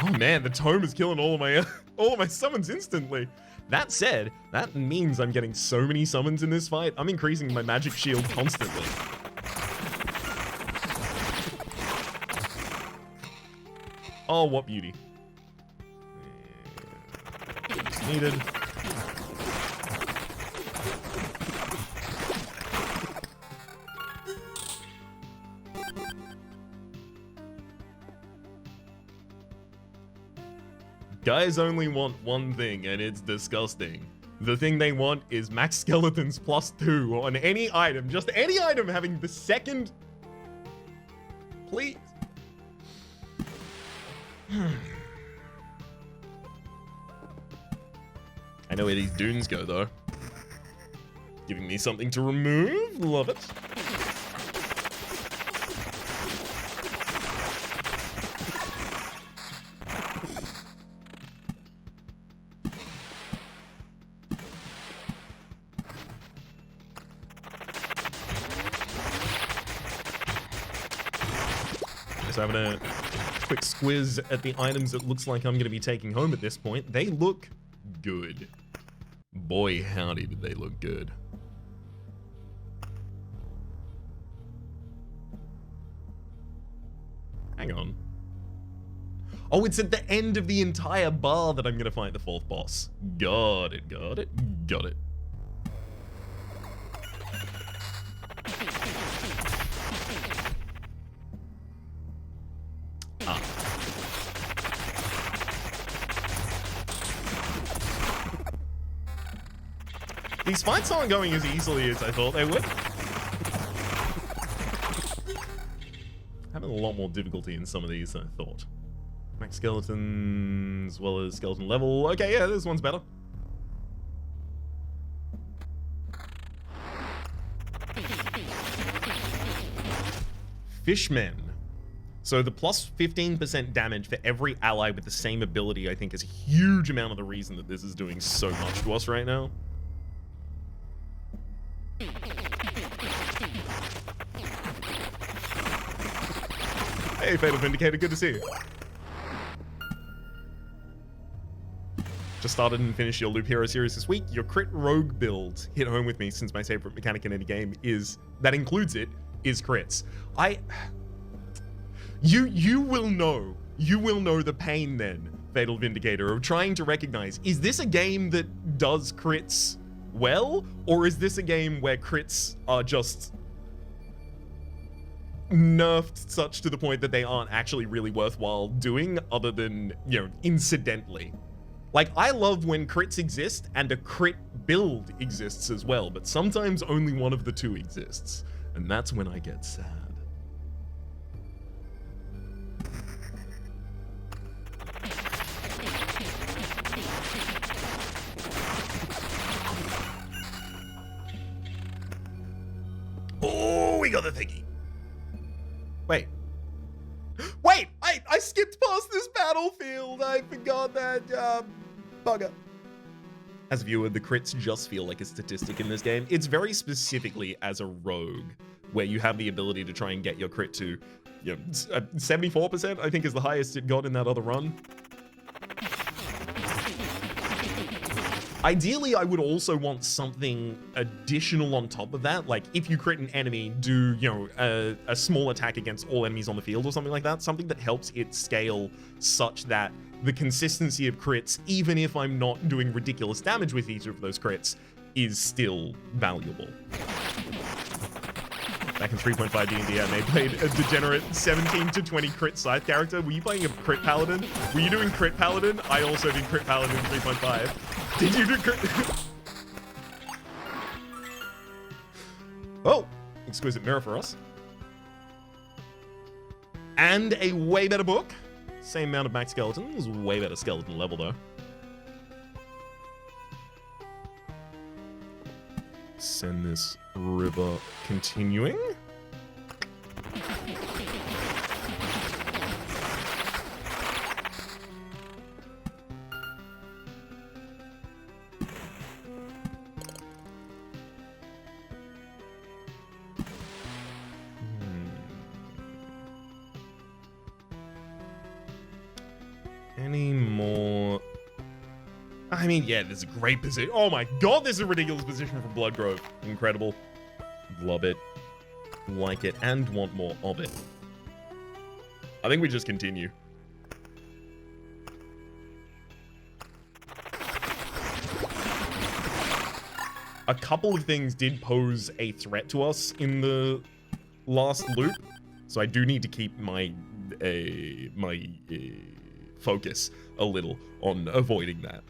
Oh man, the tome is killing all of my summons instantly. That said, that means I'm getting so many summons in this fight. I'm increasing my magic shield constantly. Oh, what beauty. It's needed. Guys only want one thing, and it's disgusting. The thing they want is max skeletons +2 on any item. Just any item having the second... Please. I know where these dunes go, though. Giving me something to remove. Love it. So having a quick squiz at the items it looks like I'm going to be taking home at this point. They look good. Boy, howdy did they look good. Hang on. Oh, it's at the end of the entire bar that I'm going to fight the fourth boss. Got it, got it, got it. These fights aren't going as easily as I thought they would. Having a lot more difficulty in some of these than I thought. Max skeleton as well as skeleton level. Okay, yeah, this one's better. Fishmen. So the plus 15% damage for every ally with the same ability, I think, is a huge amount of the reason that this is doing so much to us right now. Hey, Fatal Vindicator, good to see you. Just started and finished your Loop Hero series this week. Your crit rogue build hit home with me since my favorite mechanic in any game is, that includes it, is crits. You will know the pain then, Fatal Vindicator, of trying to recognize, is this a game that does crits well, or is this a game where crits are just nerfed such to the point that they aren't actually really worthwhile doing other than, you know, incidentally? Like, I love when crits exist and a crit build exists as well, but sometimes only one of the two exists, and that's when I get sad. Oh, we got the thingy. Wait, I skipped past this battlefield. I forgot that, bugger. As a viewer, the crits just feel like a statistic in this game. It's very specifically as a rogue, where you have the ability to try and get your crit to, you know, 74%, I think is the highest it got in that other run. Ideally, I would also want something additional on top of that. Like, if you crit an enemy, do, you know, a small attack against all enemies on the field or something like that. Something that helps it scale such that the consistency of crits, even if I'm not doing ridiculous damage with each of those crits, is still valuable. Back in 3.5 D&D, I played a degenerate 17 to 20 crit scythe character. Were you playing a crit paladin? Were you doing crit paladin? I also did crit paladin in 3.5. Did you do crit? Oh, exquisite mirror for us. And a way better book. Same amount of max skeletons, way better skeleton level though. Send this river continuing. Any more? I mean, yeah, there's a great position. Oh my god, there's a ridiculous position for Blood Grove. Incredible. Love it. Like it and want more of it. I think we just continue. A couple of things did pose a threat to us in the last loop, so I do need to keep my focus a little on avoiding that.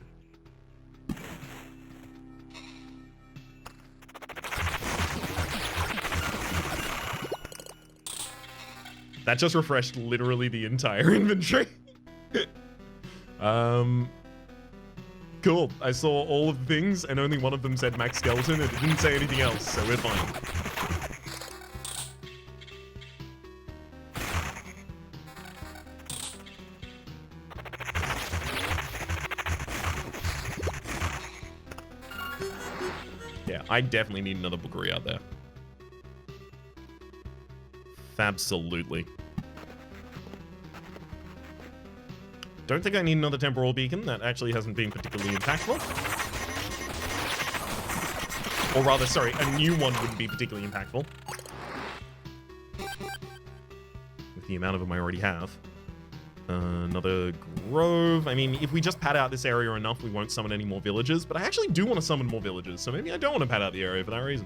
That just refreshed literally the entire inventory. Cool. I saw all of the things, and only one of them said max skeleton, and it didn't say anything else, so we're fine. Yeah, I definitely need another bookery out there. Absolutely. Don't think I need another temporal beacon. That actually hasn't been particularly impactful. Or rather, sorry, a new one wouldn't be particularly impactful. With the amount of them I already have. Another grove. I mean, if we just pad out this area enough, we won't summon any more villagers. But I actually do want to summon more villagers, so maybe I don't want to pad out the area for that reason.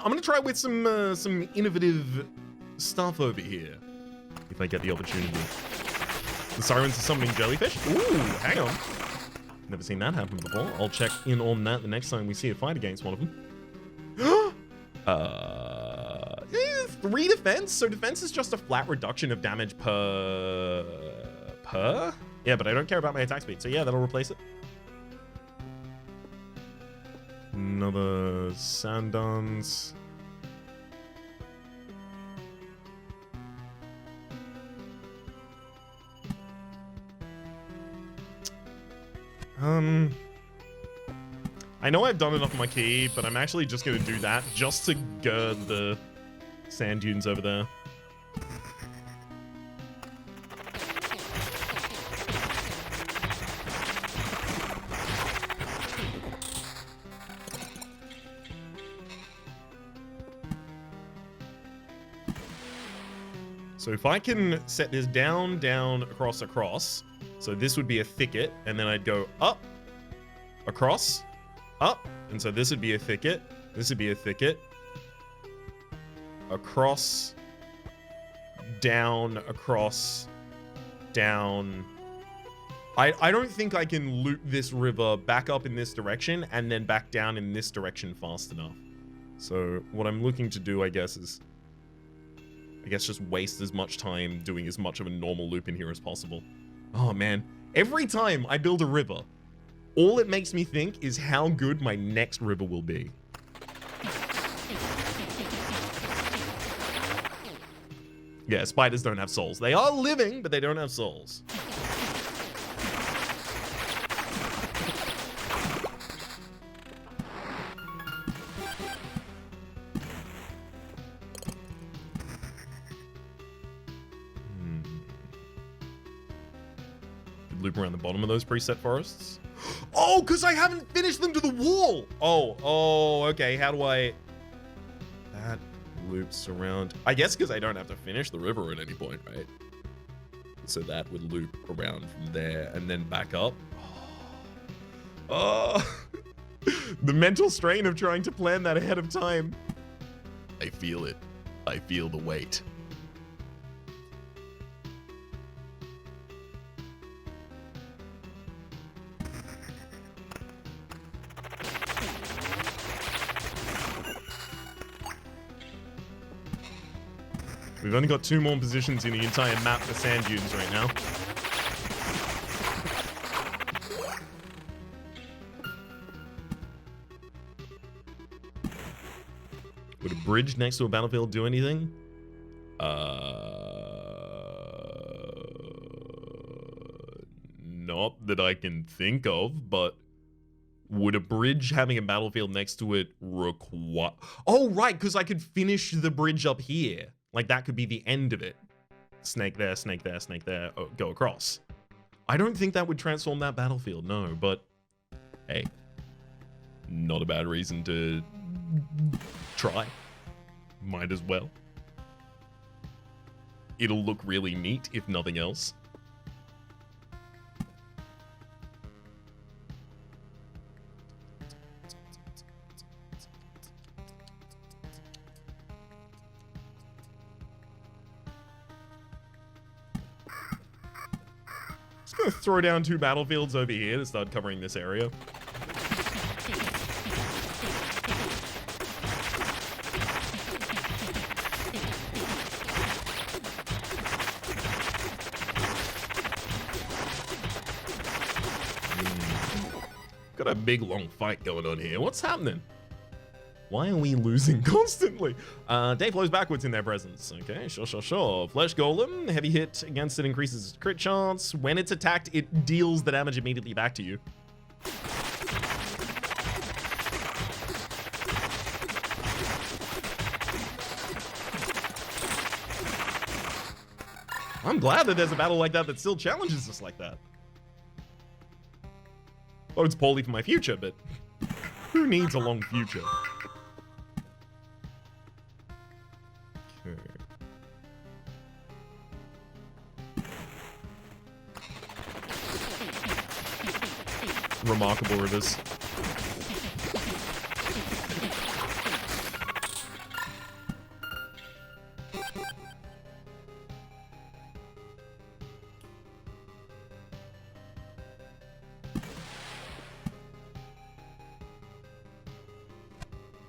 I'm gonna try with some innovative stuff over here, if I get the opportunity. The sirens are summoning jellyfish. Ooh, hang on. Never seen that happen before. I'll check in on that the next time we see a fight against one of them. 3 defense. So defense is just a flat reduction of damage per. Yeah, but I don't care about my attack speed. So yeah, that'll replace it. Another Sandons. I know I've done enough of my key, but I'm actually just going to do that just to gird the sand dunes over there. So if I can set this down, down, across, across. So this would be a thicket, and then I'd go up, across, up. And so this would be a thicket. This would be a thicket. Across, down, across, down. I don't think I can loop this river back up in this direction and then back down in this direction fast enough. So what I'm looking to do, I guess, is just waste as much time doing as much of a normal loop in here as possible. Oh man, every time I build a river, all it makes me think is how good my next river will be. Yeah, spiders don't have souls. They are living, but they don't have souls. Loop around the bottom of those preset forests. Oh, because I haven't finished them to the wall. Oh, okay. How do I... That loops around. I guess because I don't have to finish the river at any point, right? So that would loop around from there and then back up. Oh, the mental strain of trying to plan that ahead of time. I feel it. I feel the weight. We've only got 2 more positions in the entire map for sand dunes right now. Would a bridge next to a battlefield do anything? Not that I can think of, but would a bridge having a battlefield next to it require... Oh, right, because I could finish the bridge up here. Like, that could be the end of it. Snake there, snake there, snake there. Oh, go across. I don't think that would transform that battlefield, no. But, hey. Not a bad reason to try. Might as well. It'll look really neat, if nothing else. Gonna throw down 2 battlefields over here to start covering this area. Got a big long fight going on here. What's happening? Why are we losing constantly? Day flows backwards in their presence. Okay, sure. Flesh Golem, heavy hit against it increases its crit chance. When it's attacked, it deals the damage immediately back to you. I'm glad that there's a battle like that that still challenges us like that. Bodes poorly for my future, but who needs a long future? Okay. Remarkable rivers.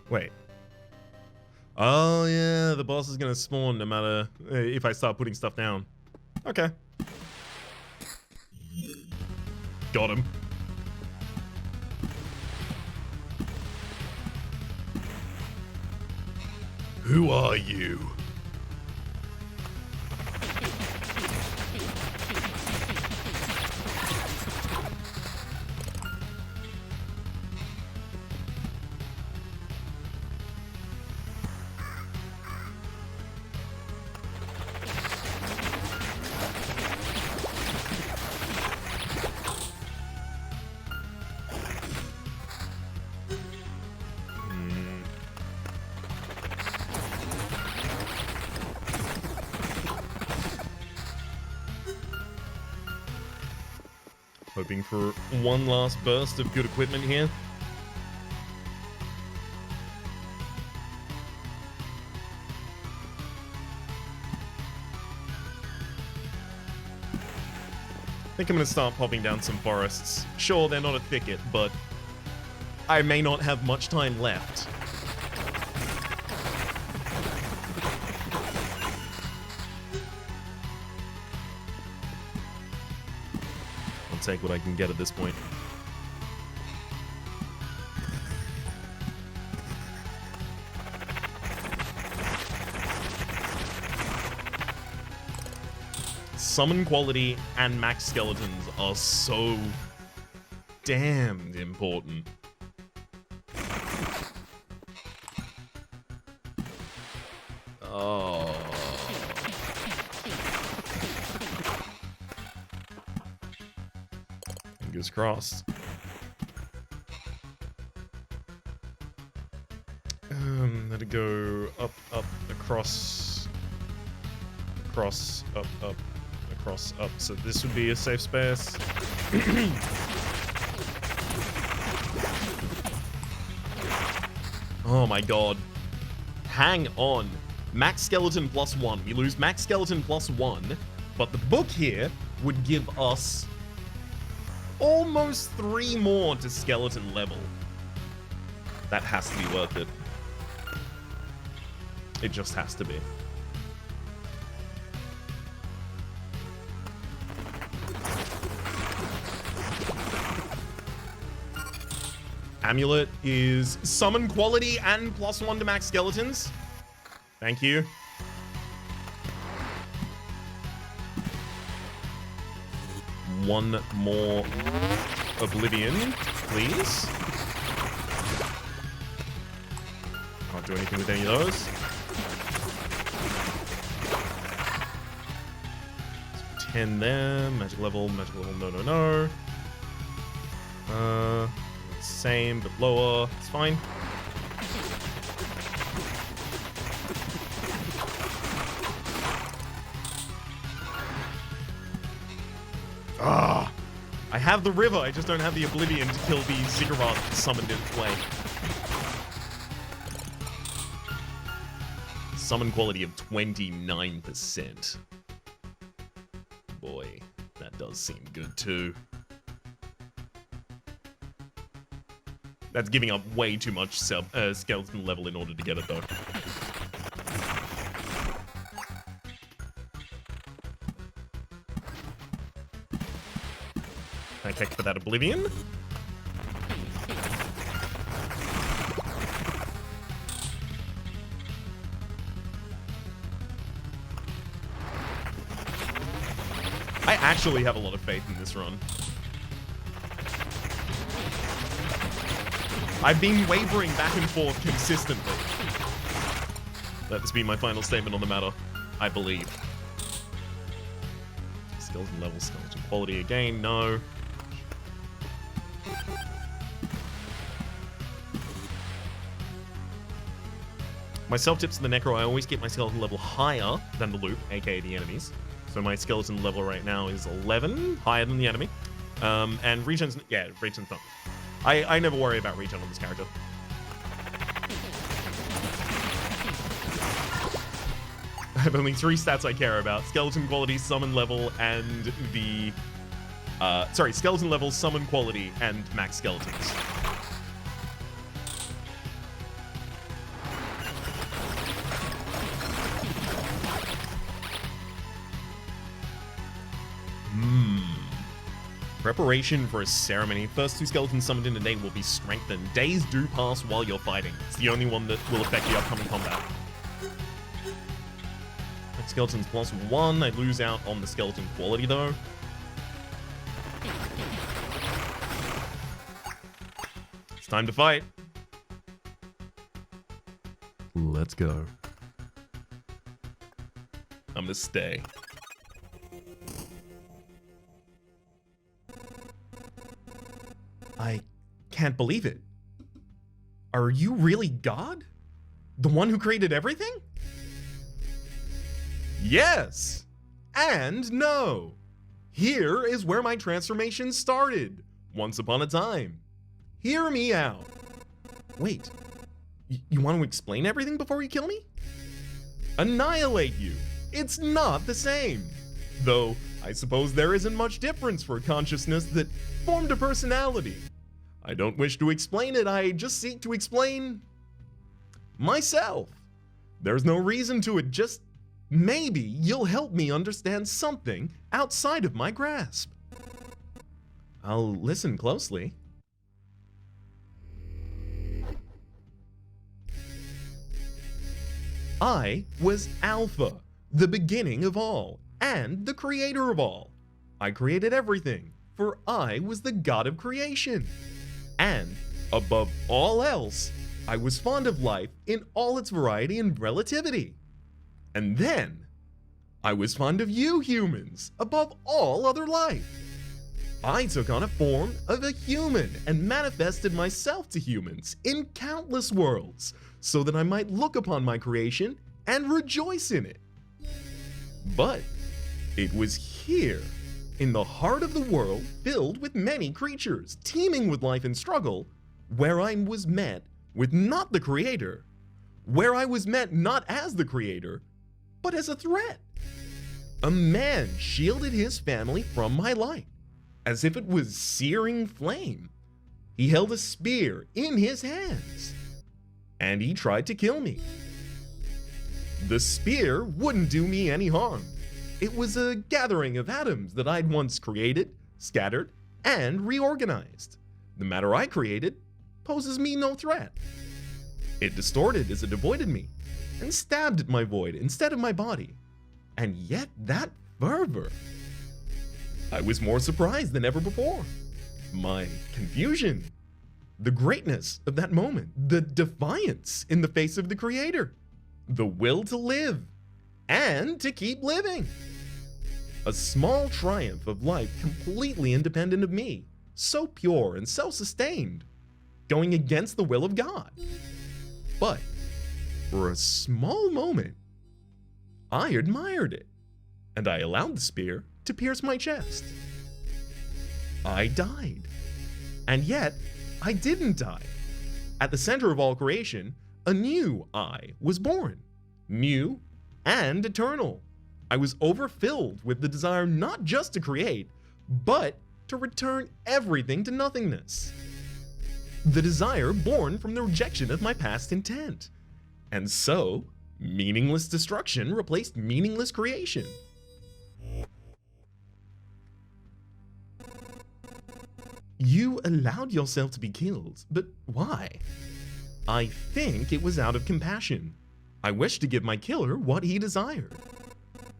Wait. Oh, yeah, the boss is gonna spawn no matter if I start putting stuff down. Okay. Got him. Who are you? Hoping for one last burst of good equipment here. I think I'm going to start popping down some forests. Sure, they're not a thicket, but I may not have much time left. Take what I can get at this point. Summon quality and max skeletons are so damned important. Oh. Fingers crossed. Let it go up, across, up, across, up. So this would be a safe space. Oh my god. Hang on. Max skeleton +1. We lose max skeleton +1, but the book here would give us almost 3 more to skeleton level. That has to be worth it. It just has to be. Amulet is summon quality and +1 to max skeletons. Thank you. One more Oblivion, please. Can't do anything with any of those. 10 there. Magic level, no. Same, but lower. It's fine. Ah! I have the river, I just don't have the Oblivion to kill the Ziggurat summoned in its way. Summon quality of 29%. Boy, that does seem good too. That's giving up way too much skeleton level in order to get it, though. I checked for that Oblivion. I actually have a lot of faith in this run. I've been wavering back and forth consistently. Let this be my final statement on the matter. I believe. Skeleton level, skeleton quality again, no. My self-tips to the Necro, I always keep my skeleton level higher than the loop, aka the enemies. So my skeleton level right now is 11, higher than the enemy. And regen's, yeah, regen's not. I never worry about regen on this character. I have only 3 stats I care about. Skeleton quality, summon level, and the... sorry, skeleton level, summon quality, and max skeletons. Preparation for a ceremony. First 2 skeletons summoned in a day will be strengthened. Days do pass while you're fighting. It's the only one that will affect the upcoming combat. Skeletons +1. I lose out on the skeleton quality though. It's time to fight. Let's go. I'm gonna stay. I can't believe it. Are you really God? The one who created everything? Yes! And no! Here is where my transformation started. Once upon a time. Hear me out. Wait. You want to explain everything before you kill me? Annihilate you. It's not the same. Though, I suppose there isn't much difference for a consciousness that formed a personality. I don't wish to explain it, I just seek to explain... myself. There's no reason to it, just maybe you'll help me understand something outside of my grasp. I'll listen closely. I was Alpha, the beginning of all, and the creator of all. I created everything, for I was the god of creation. And, above all else, I was fond of life in all its variety and relativity. And then, I was fond of you humans, above all other life. I took on a form of a human and manifested myself to humans in countless worlds, so that I might look upon my creation and rejoice in it. But it was here, in the heart of the world filled with many creatures, teeming with life and struggle, where I was met with not the creator, where I was met not as the creator, but as a threat. A man shielded his family from my light, as if it was searing flame. He held a spear in his hands, and he tried to kill me. The spear wouldn't do me any harm. It was a gathering of atoms that I'd once created, scattered, and reorganized. The matter I created poses me no threat. It distorted as it avoided me, and stabbed at my void instead of my body. And yet that fervor. I was more surprised than ever before. My confusion, the greatness of that moment, the defiance in the face of the creator, the will to live, and to keep living. A small triumph of life completely independent of me, so pure and self-sustained, going against the will of God. But for a small moment, I admired it, and I allowed the spear to pierce my chest. I died. And yet, I didn't die. At the center of all creation, a new I was born. New and eternal. I was overfilled with the desire not just to create, but to return everything to nothingness. The desire born from the rejection of my past intent. And so, meaningless destruction replaced meaningless creation. You allowed yourself to be killed, but why? I think it was out of compassion. I wished to give my killer what he desired.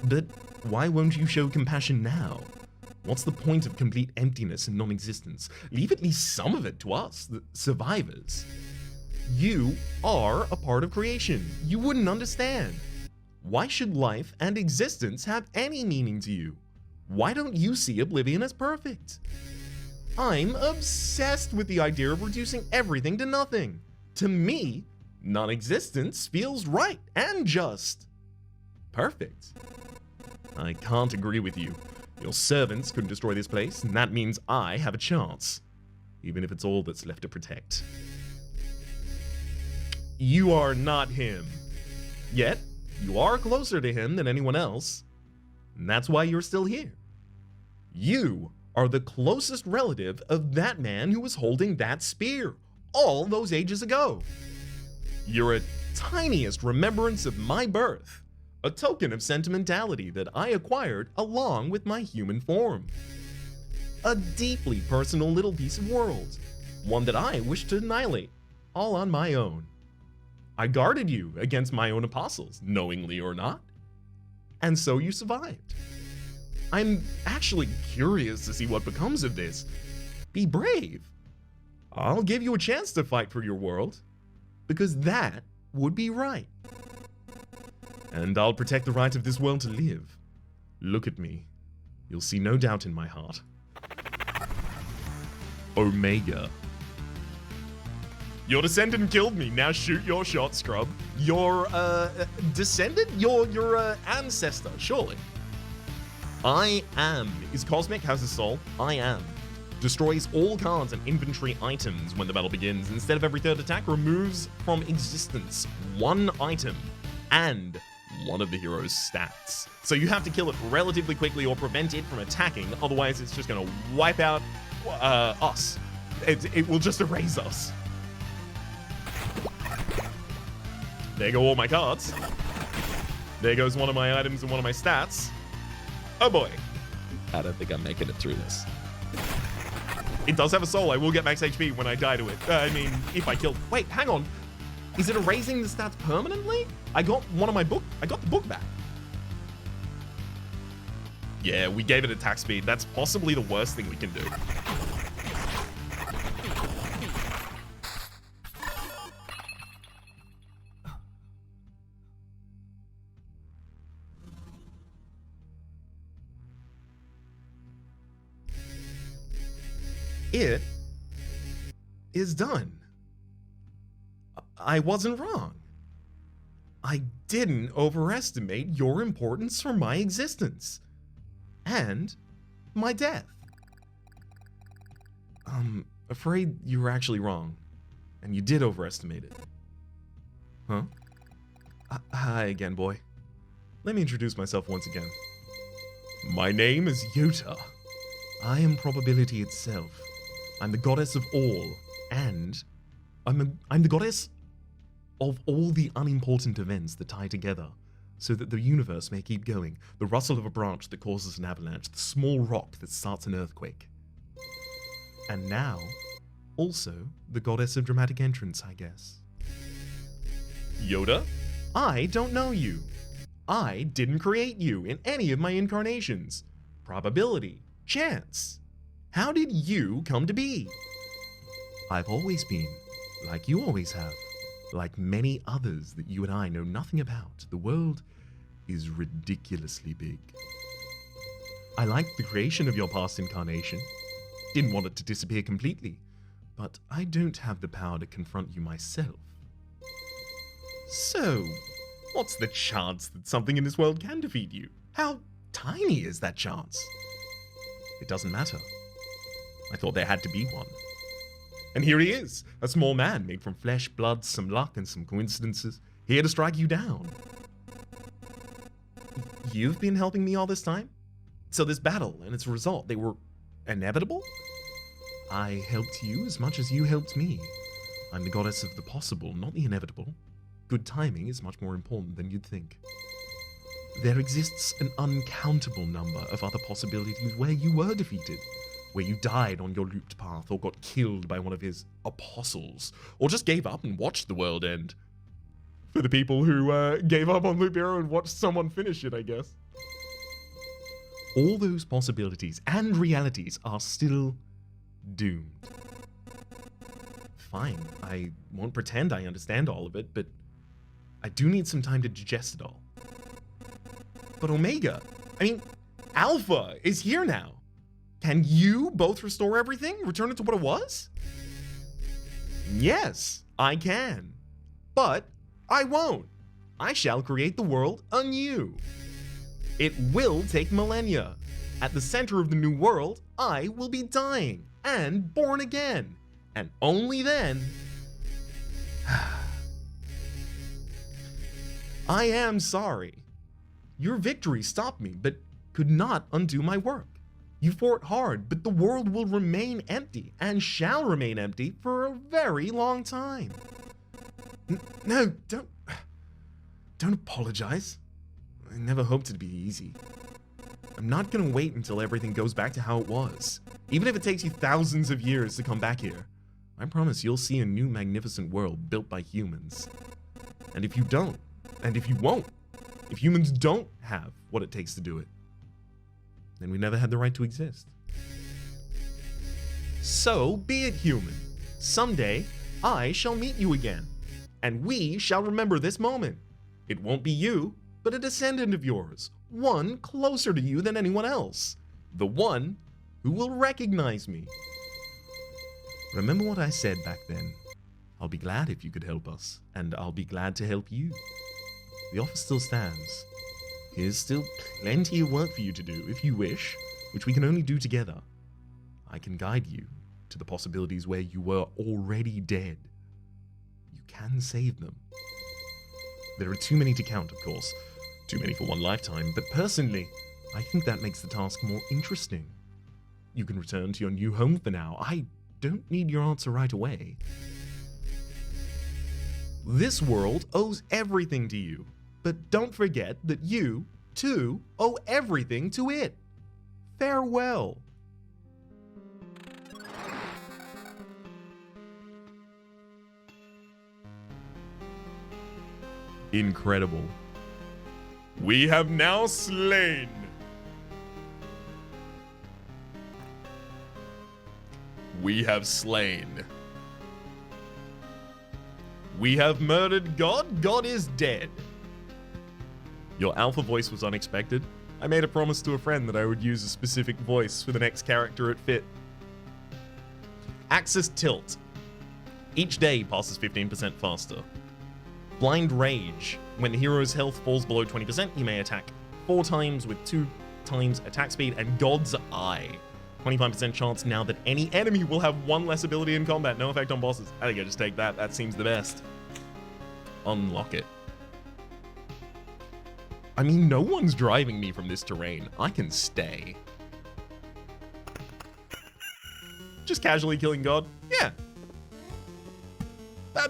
But why won't you show compassion now? What's the point of complete emptiness and non-existence? Leave at least some of it to us, the survivors. You are a part of creation. You wouldn't understand. Why should life and existence have any meaning to you? Why don't you see oblivion as perfect? I'm obsessed with the idea of reducing everything to nothing. To me, non-existence feels right and just. Perfect. I can't agree with you. Your servants couldn't destroy this place, and that means I have a chance. Even if it's all that's left to protect. You are not him. Yet, you are closer to him than anyone else. And that's why you're still here. You are the closest relative of that man who was holding that spear all those ages ago. You're a tiniest remembrance of my birth, a token of sentimentality that I acquired along with my human form. A deeply personal little piece of world, one that I wish to annihilate, all on my own. I guarded you against my own apostles, knowingly or not, and so you survived. I'm actually curious to see what becomes of this. Be brave. I'll give you a chance to fight for your world, because that would be right. And I'll protect the right of this world to live. Look at me. You'll see no doubt in my heart. Omega. Your descendant killed me. Now shoot your shot, scrub. Your descendant? Your ancestor, surely. I am is cosmic, has a soul. I am. Destroys all cards and inventory items when the battle begins. Instead of every third attack, removes from existence one item and one of the hero's stats. So you have to kill it relatively quickly or prevent it from attacking. Otherwise, it's just going to wipe out us. It will just erase us. There go all my cards. There goes one of my items and one of my stats. Oh boy. I don't think I'm making it through this. It does have a soul. I will get max HP when I die to it. I mean, if I kill... Wait, hang on. Is it erasing the stats permanently? I got one of my book. I got the book back. Yeah, we gave it attack speed. That's possibly the worst thing we can do. It is done. I wasn't wrong. I didn't overestimate your importance for my existence. And my death. I'm afraid you were actually wrong. And you did overestimate it. Huh? Hi again, boy. Let me introduce myself once again. My name is Yota. I am probability itself. I'm the goddess of all, and I'm the goddess of all the unimportant events that tie together, so that the universe may keep going. The rustle of a branch that causes an avalanche, the small rock that starts an earthquake. And now, also the goddess of dramatic entrance, I guess. Yoda? I don't know you. I didn't create you in any of my incarnations. Probability. Chance. How did you come to be? I've always been, like you always have, like many others that you and I know nothing about. The world is ridiculously big. I liked the creation of your past incarnation. Didn't want it to disappear completely, but I don't have the power to confront you myself. So, what's the chance that something in this world can defeat you? How tiny is that chance? It doesn't matter. I thought there had to be one. And here he is, a small man made from flesh, blood, some luck, and some coincidences, here to strike you down. You've been helping me all this time? So this battle and its result, they were inevitable? I helped you as much as you helped me. I'm the goddess of the possible, not the inevitable. Good timing is much more important than you'd think. There exists an uncountable number of other possibilities where you were defeated, where you died on your looped path or got killed by one of his apostles, or just gave up and watched the world end. For the people who gave up on Loop Hero and watched someone finish it, I guess. All those possibilities and realities are still doomed. Fine, I won't pretend I understand all of it, but I do need some time to digest it all. But Omega, I mean, Alpha is here now. Can you both restore everything? Return it to what it was? Yes, I can. But I won't. I shall create the world anew. It will take millennia. At the center of the new world, I will be dying and born again. And only then... I am sorry. Your victory stopped me, but could not undo my work. You fought hard, but the world will remain empty, and shall remain empty for a very long time. No, don't apologize. I never hoped it'd be easy. I'm not gonna wait until everything goes back to how it was. Even if it takes you thousands of years to come back here, I promise you'll see a new magnificent world built by humans. And if you don't, and if you won't, if humans don't have what it takes to do it, then we never had the right to exist. So be it, human. Someday, I shall meet you again, and we shall remember this moment. It won't be you, but a descendant of yours, one closer to you than anyone else, the one who will recognize me. Remember what I said back then. I'll be glad if you could help us, and I'll be glad to help you. The offer still stands. Here's still plenty of work for you to do, if you wish, which we can only do together. I can guide you to the possibilities where you were already dead. You can save them. There are too many to count, of course. Too many for one lifetime, but personally, I think that makes the task more interesting. You can return to your new home for now. I don't need your answer right away. This world owes everything to you. But don't forget that you, too, owe everything to it. Farewell. Incredible. We have now slain. We have slain. We have murdered God. God is dead. Your alpha voice was unexpected. I made a promise to a friend that I would use a specific voice for the next character it fit. Axis tilt. Each day passes 15% faster. Blind rage. When the hero's health falls below 20%, he may attack 4 times with 2 times attack speed. And God's Eye. 25% chance now that any enemy will have 1 less ability in combat. No effect on bosses. I think I just take that. That seems the best. Unlock it. I mean, no one's driving me from this terrain. I can stay. Just casually killing God? Yeah.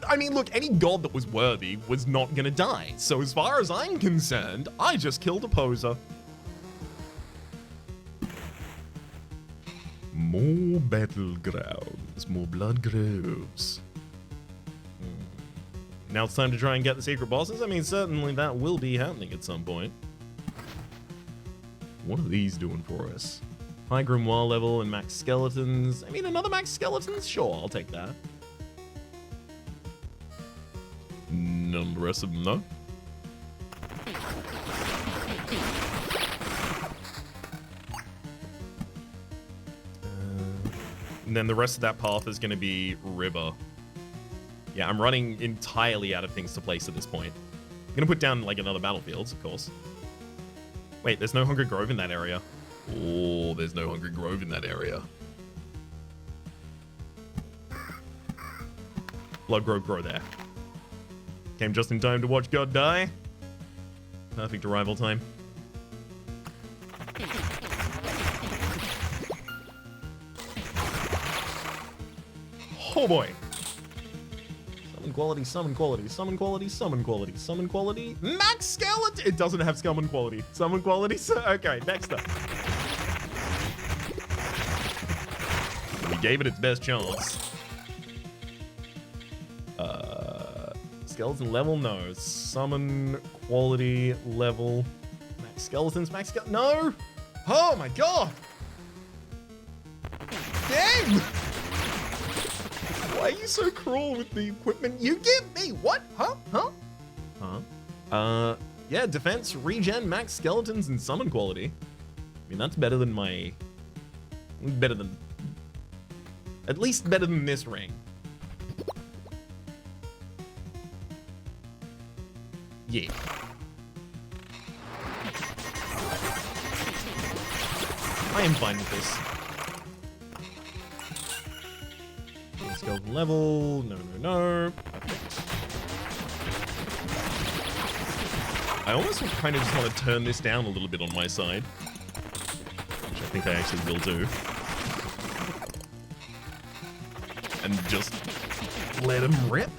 I mean, look, any god that was worthy was not gonna die. So as far as I'm concerned, I just killed a poser. More battlegrounds, more blood groves. Now it's time to try and get the secret bosses? I mean, certainly that will be happening at some point. What are these doing for us? High Grimoire level and max skeletons. I mean, another max skeletons? Sure, I'll take that. None of the rest of them, though. And then the rest of that path is going to be river. Yeah, I'm running entirely out of things to place at this point. I'm going to put down, like, another battlefields, of course. Wait, there's no Hungry Grove in that area. Oh, there's no Hungry Grove in that area. Blood Grove grow there. Came just in time to watch God die. Perfect arrival time. Oh boy. Summon quality, summon quality, summon quality, summon quality, summon quality. Max skeleton! It doesn't have summon quality. Summon quality, okay, next up. We gave it its best chance. Skeleton level? No. Summon quality level. Max skeletons, max skeleton. No! Oh my god! Dang! Why are you so cruel with the equipment you give me? What? Huh? Yeah, defense, regen, max skeletons, and summon quality. I mean, that's better than my... Better than... At least better than this ring. Yeah. I am fine with this. Skeleton level. No. I almost kind of just want to turn this down a little bit on my side. Which I think I actually will do. And just let him rip.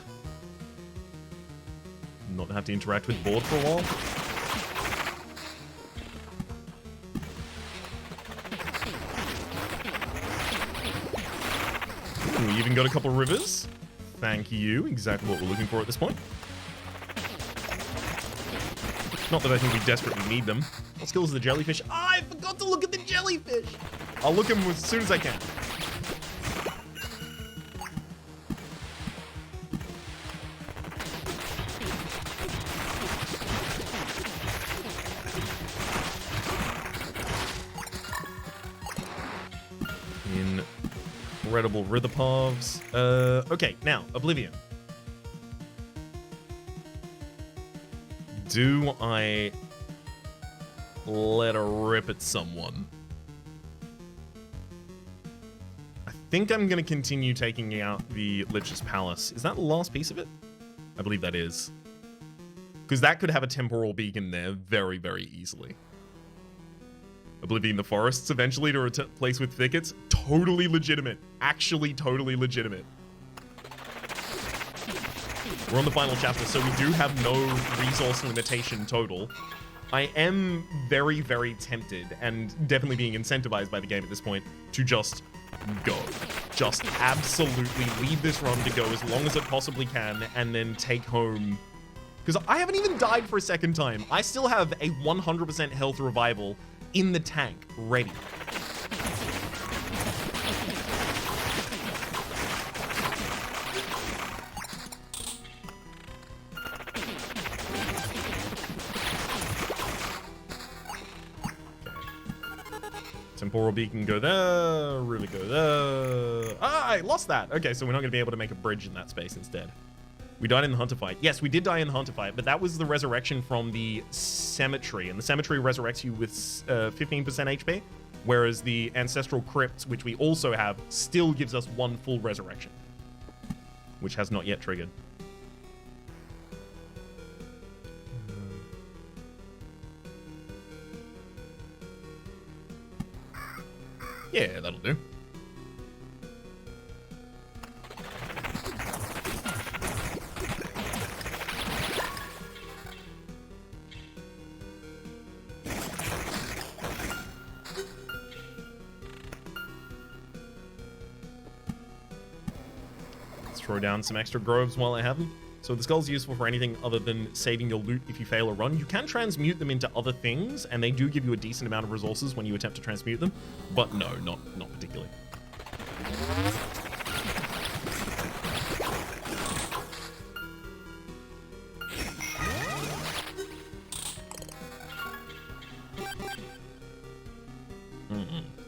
Not have to interact with board for a while. We even got a couple rivers. Thank you. Exactly what we're looking for at this point. Not that I think we desperately need them. What skill is the jellyfish? I forgot to look at the jellyfish. I'll look at them as soon as I can. Incredible Ritherpovs. Okay, now, Oblivion. Do I let her rip at someone? I think I'm going to continue taking out the Lich's Palace. Is that the last piece of it? I believe that is. Because that could have a temporal beacon there very, very easily. Oblivion the forests eventually to replace with thickets. Totally legitimate. Actually totally legitimate. We're on the final chapter, so we do have no resource limitation total. I am very, very tempted, and definitely being incentivized by the game at this point, to just go. Just absolutely leave this run to go as long as it possibly can, and then take home... Because I haven't even died for a second time. I still have a 100% health revival in the tank, ready. Temporal beacon go there, really go there. Ah, I lost that. Okay, so we're not going to be able to make a bridge in that space instead. We died in the Hunter fight. Yes, we did die in the Hunter fight, but that was the resurrection from the Cemetery. And the Cemetery resurrects you with 15% HP, whereas the Ancestral Crypt, which we also have, still gives us 1 full resurrection, which has not yet triggered. Yeah, that'll do. Throw down some extra groves while I have them. So the skull's useful for anything other than saving your loot if you fail a run. You can transmute them into other things, and they do give you a decent amount of resources when you attempt to transmute them. But no, not particularly.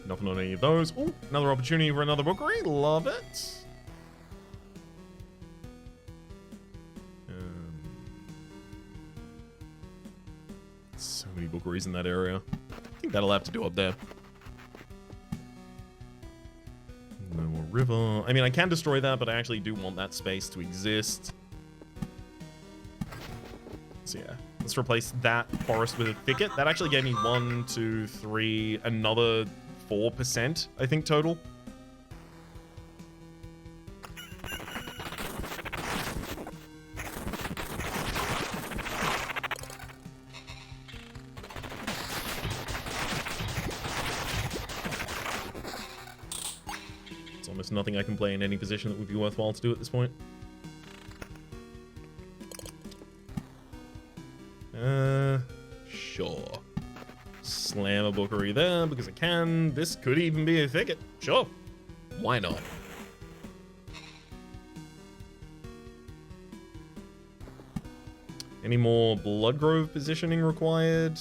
Nothing on any of those. Oh, another opportunity for another bookery. Love it. So many bookeries in that area. I think that'll have to do up there. No more river. I mean, I can destroy that, but I actually do want that space to exist. So yeah, let's replace that forest with a thicket. That actually gave me 1, 2, 3, another 4%, I think, total. honest. Nothing I can play in any position that would be worthwhile to do at this point. Sure. Slam a bookery there because I can. This could even be a thicket. Sure. Why not? Any more Bloodgrove positioning required?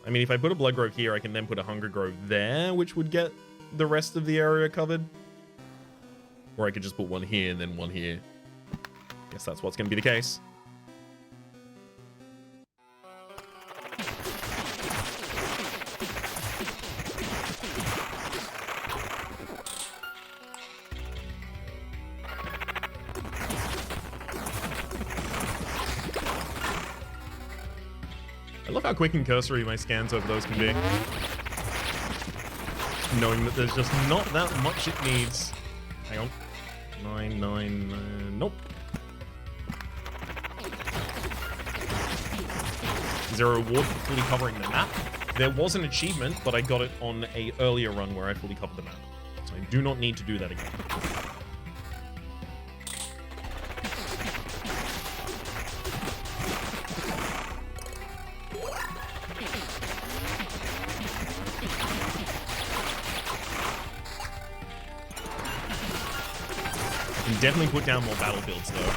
I mean, if I put a Bloodgrove here, I can then put a Hunger Grove there, which would get the rest of the area covered. Or I could just put one here and then one here. Guess that's what's going to be the case. I love how quick and cursory my scans over those can be. Knowing that there's just not that much it needs. Hang on. 9, nope. Is there a reward for fully covering the map? There was an achievement, but I got it on an earlier run where I fully covered the map. So I do not need to do that again. Definitely put down more battlefields, though.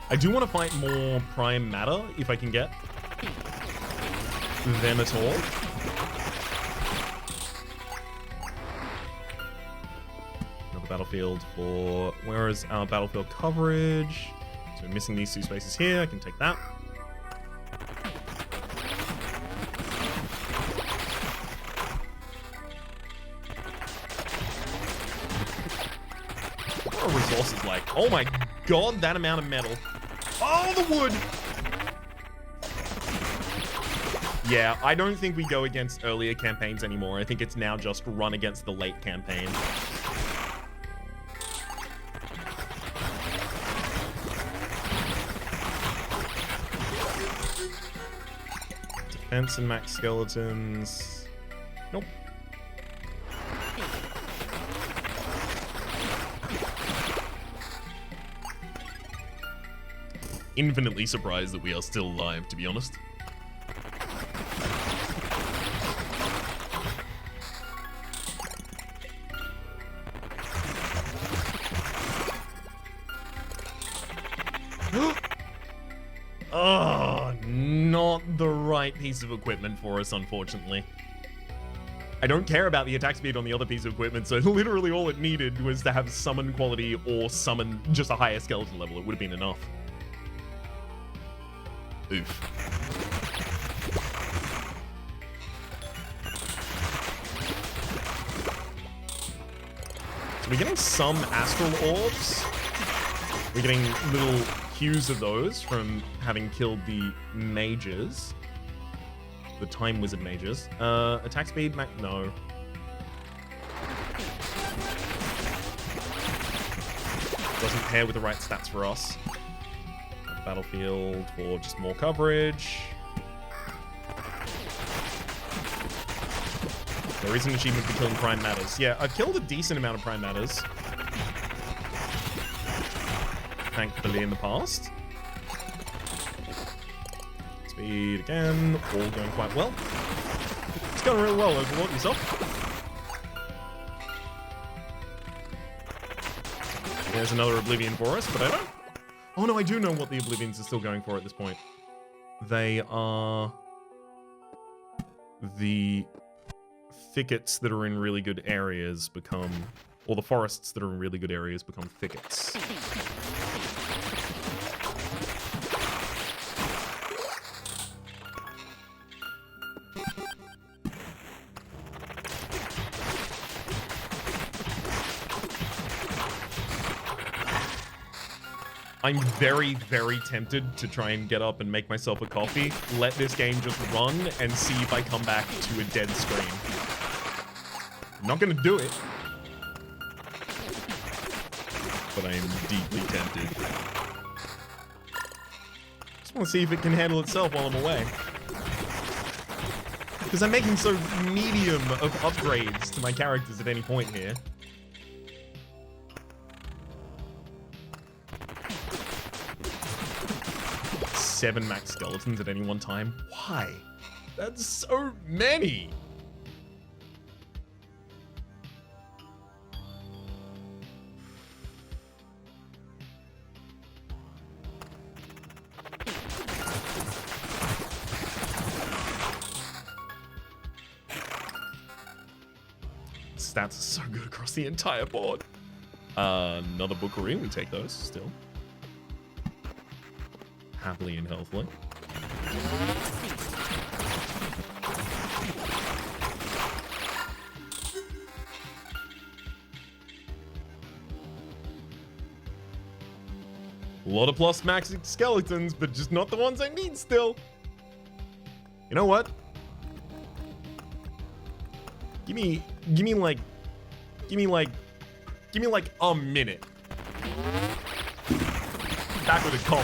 I do want to fight more prime matter, if I can get them at all. Another battlefield for... Where is our battlefield coverage? So we're missing these two spaces here. I can take that. Resources like, oh my god, that amount of metal. Oh, the wood! Yeah, I don't think we go against earlier campaigns anymore. I think it's now just run against the late campaign. Defense and max skeletons. Nope. Infinitely surprised that we are still alive, to be honest. Oh, not the right piece of equipment for us, unfortunately. I don't care about the attack speed on the other piece of equipment, so literally all it needed was to have summon quality or summon just a higher skeleton level. It would have been enough. Oof. So we're getting some astral orbs. We're getting little cues of those from having killed the mages. The Time Wizard mages. Attack speed, no. Doesn't pair with the right stats for us. Battlefield for just more coverage. There is an achievement for killing prime matters. Yeah, I've killed a decent amount of prime matters. Thankfully in the past. Speed again, all going quite well. It's going really well, Overlord, yourself. There's another Oblivion for us, but I don't... Oh no, I do know what the Oblivions are still going for at this point. They are the thickets that are in really good areas become, or the forests that are in really good areas become thickets. I'm very, very tempted to try and get up and make myself a coffee, let this game just run, and see if I come back to a dead screen. I'm not gonna do it, but I am deeply tempted. Just want to see if it can handle itself while I'm away. Because I'm making so medium of upgrades to my characters at any point here. Seven max skeletons at any one time. Why? That's so many. Stats are so good across the entire board. Another bookery, we take those still. Happily and healthily. A lot of plus max skeletons, but just not the ones I need still. You know what? Give me like a minute. Back with a call.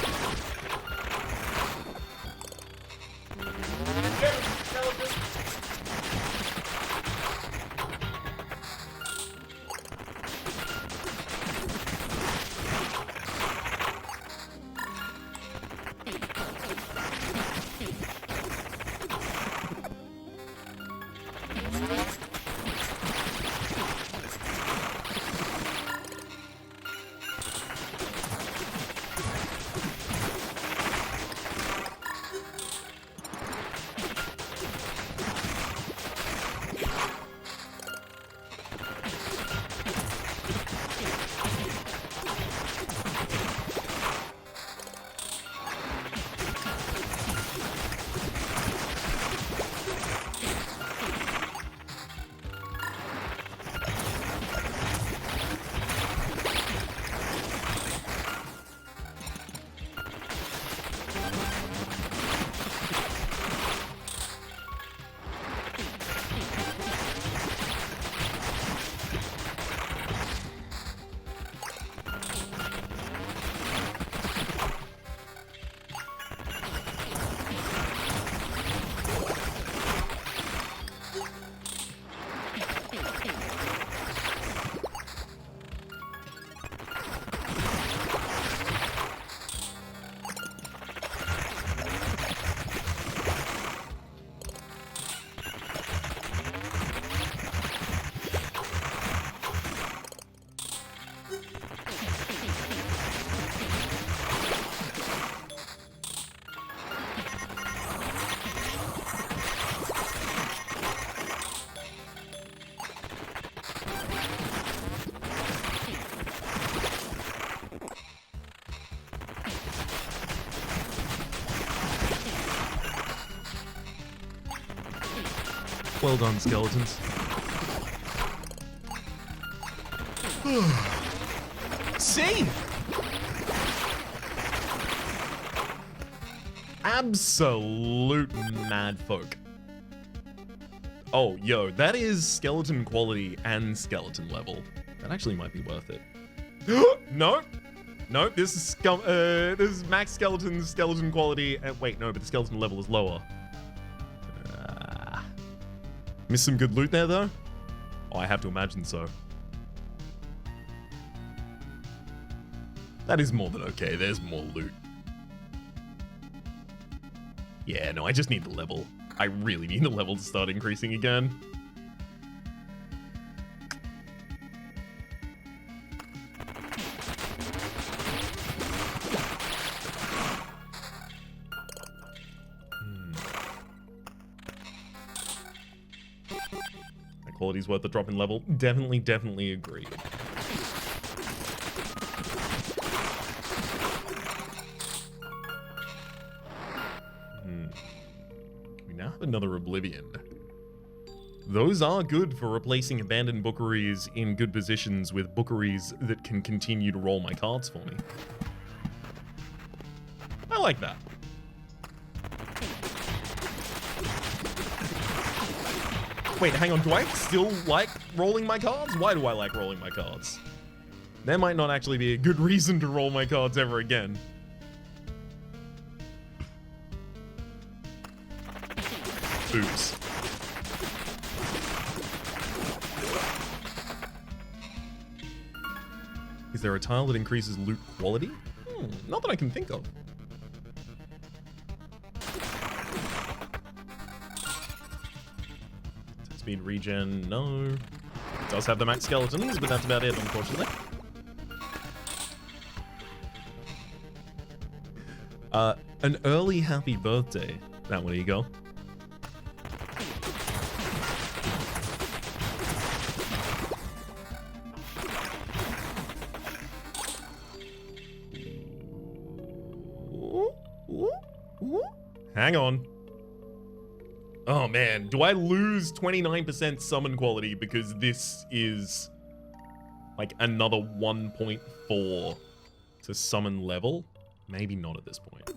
Well done, skeletons. See? Absolute mad folk. Oh, yo, that is skeleton quality and skeleton level. That actually might be worth it. No, no, this is max skeleton quality. Wait, no, but the skeleton level is lower. Missed some good loot there, though? Oh, I have to imagine so. That is more than okay. There's more loot. Yeah, no, I just need the level. I really need the level to start increasing again. Quality's worth the drop in level. Definitely agree. We now have another Oblivion. Those are good for replacing abandoned bookeries in good positions with bookeries that can continue to roll my cards for me. I like that. Wait, hang on, do I still like rolling my cards? Why do I like rolling my cards? There might not actually be a good reason to roll my cards ever again. Oops. there a tile that increases loot quality? Not that I can think of. Speed regen, no. It does have the max skeletons, but that's about it, unfortunately. An early happy birthday. That way you go. Hang on. Oh man, do I lose 29% summon quality because this is like another 1.4 to summon level? Maybe not at this point.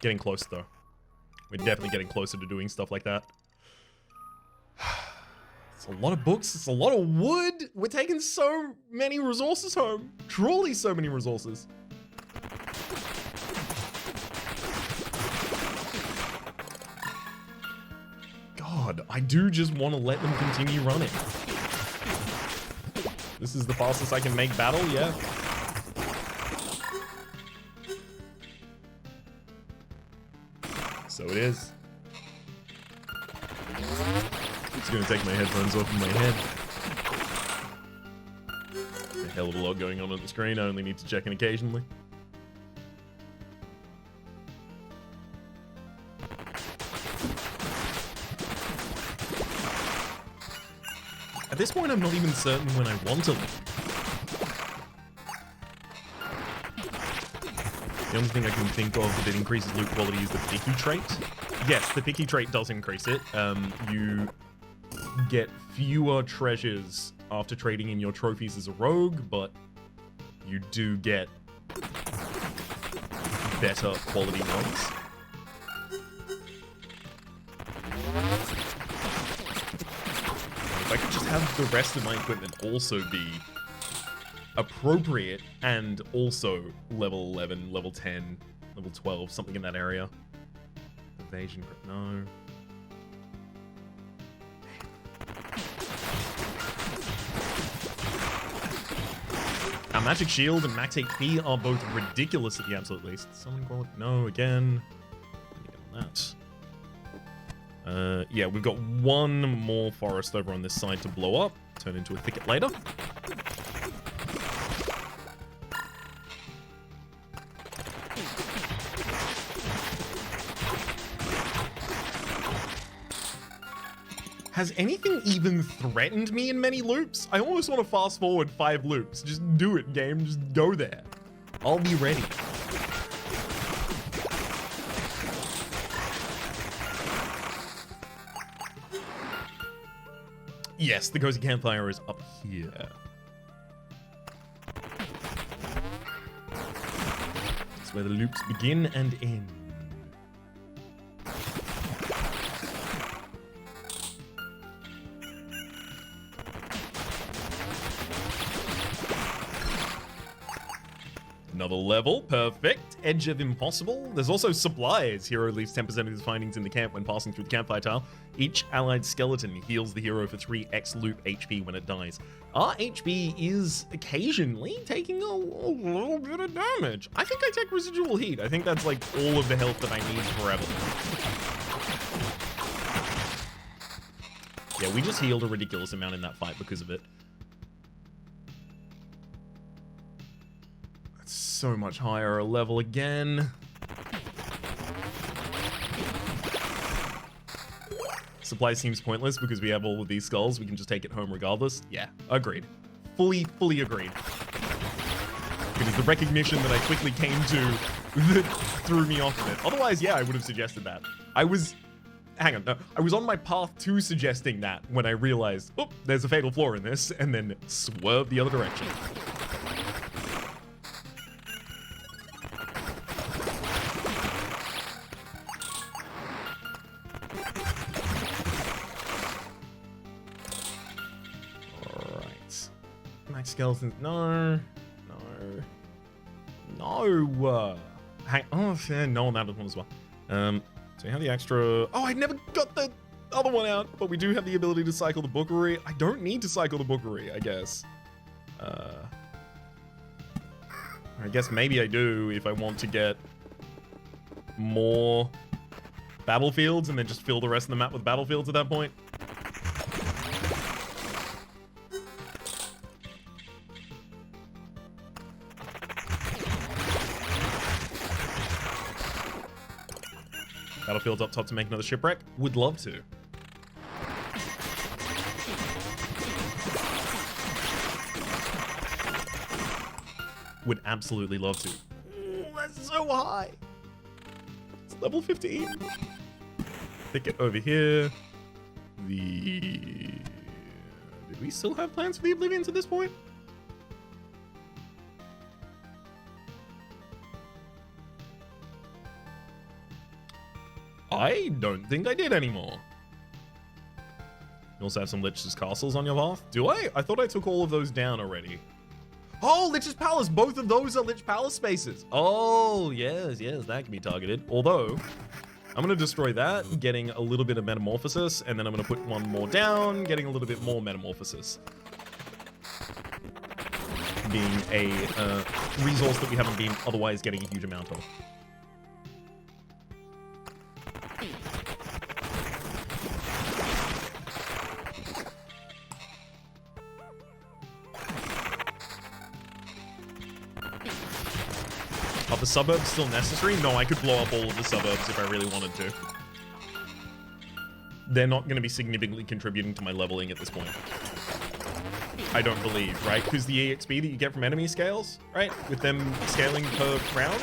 Getting close though. We're definitely getting closer to doing stuff like that. It's a lot of books, it's a lot of wood. We're taking so many resources home. Truly so many resources. God, I do just want to let them continue running. This is the fastest I can make battle, yeah. So it is. It's gonna take my headphones off of my head. A hell of a lot going on the screen, I only need to check in occasionally. At this point, I'm not even certain when I want to leave. The only thing I can think of that increases loot quality is the picky trait. Yes, the picky trait does increase it. You get fewer treasures after trading in your trophies as a rogue, but you do get better quality ones. If I could just have the rest of my equipment also be appropriate and also level 11, level 10, level 12, something in that area. Evasion, no. Our magic shield and max HP are both ridiculous at the absolute least. Summon quality, no, again. Let me get on that. Yeah, we've got one more forest over on this side to blow up. Turn into a thicket later. Has anything even threatened me in many loops? I almost want to fast forward 5 loops. Just do it, game. Just go there. I'll be ready. Yes, the cozy campfire is up here. That's where the loops begin and end. Another level, perfect. Edge of impossible. There's also supplies. Hero leaves 10% of his findings in the camp when passing through the campfire tile. Each allied skeleton heals the hero for 3x loop HP when it dies. Our HP is occasionally taking a little bit of damage. I think I take residual heat. I think that's like all of the health that I need forever. Yeah, we just healed a ridiculous amount in that fight because of it. So much higher a level again. Supply seems pointless because we have all of these skulls. We can just take it home regardless. Yeah, agreed. Fully agreed. It is the recognition that I quickly came to that threw me off of it. Otherwise, yeah, I would have suggested that. Hang on, no, I was on my path to suggesting that when I realized, oh, there's a fatal flaw in this, and then swerved the other direction. Skeletons, no. Hang, oh, yeah, no, that one as well. So we have the extra, oh, I never got the other one out, but we do have the ability to cycle the Bookery. I don't need to cycle the Bookery, I guess. I guess maybe I do if I want to get more battlefields and then just fill the rest of the map with battlefields at that point. Battlefields up top to make another shipwreck? Would love to. Would absolutely love to. Ooh, that's so high. It's level 15. Pick it over here. Did we still have plans for the Oblivions at this point? I don't think I did anymore. You also have some Lich's Castles on your path? Do I? I thought I took all of those down already. Oh, Lich's Palace! Both of those are Lich Palace spaces. Oh, yes, that can be targeted. Although, I'm gonna destroy that, getting a little bit of Metamorphosis, and then I'm gonna put one more down, getting a little bit more Metamorphosis. Being a resource that we haven't been otherwise getting a huge amount of. Are the suburbs still necessary? No, I could blow up all of the suburbs if I really wanted to. They're not going to be significantly contributing to my leveling at this point. I don't believe, right? Because the EXP that you get from enemy scales, right? With them scaling per round?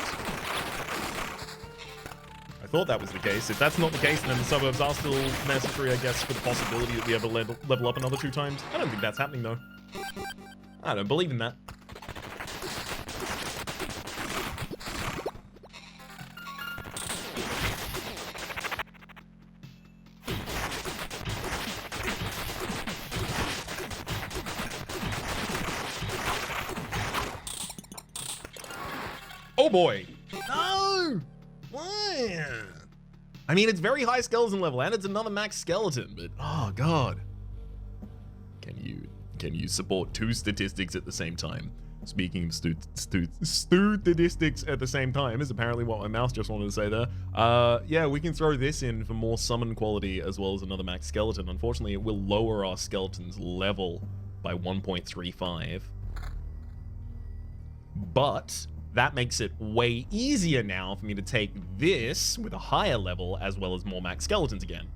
I thought that was the case. If that's not the case, then the suburbs are still necessary, I guess, for the possibility that we ever level up another 2 times. I don't think that's happening, though. I don't believe in that. Oh boy. No! Why? I mean, it's very high skeleton level and it's another max skeleton, but oh god. Can you support 2 statistics at the same time? Speaking of statistics at the same time is apparently what my mouse just wanted to say there. Yeah, we can throw this in for more summon quality as well as another max skeleton. Unfortunately, it will lower our skeleton's level by 1.35. But that makes it way easier now for me to take this with a higher level as well as more max skeletons again.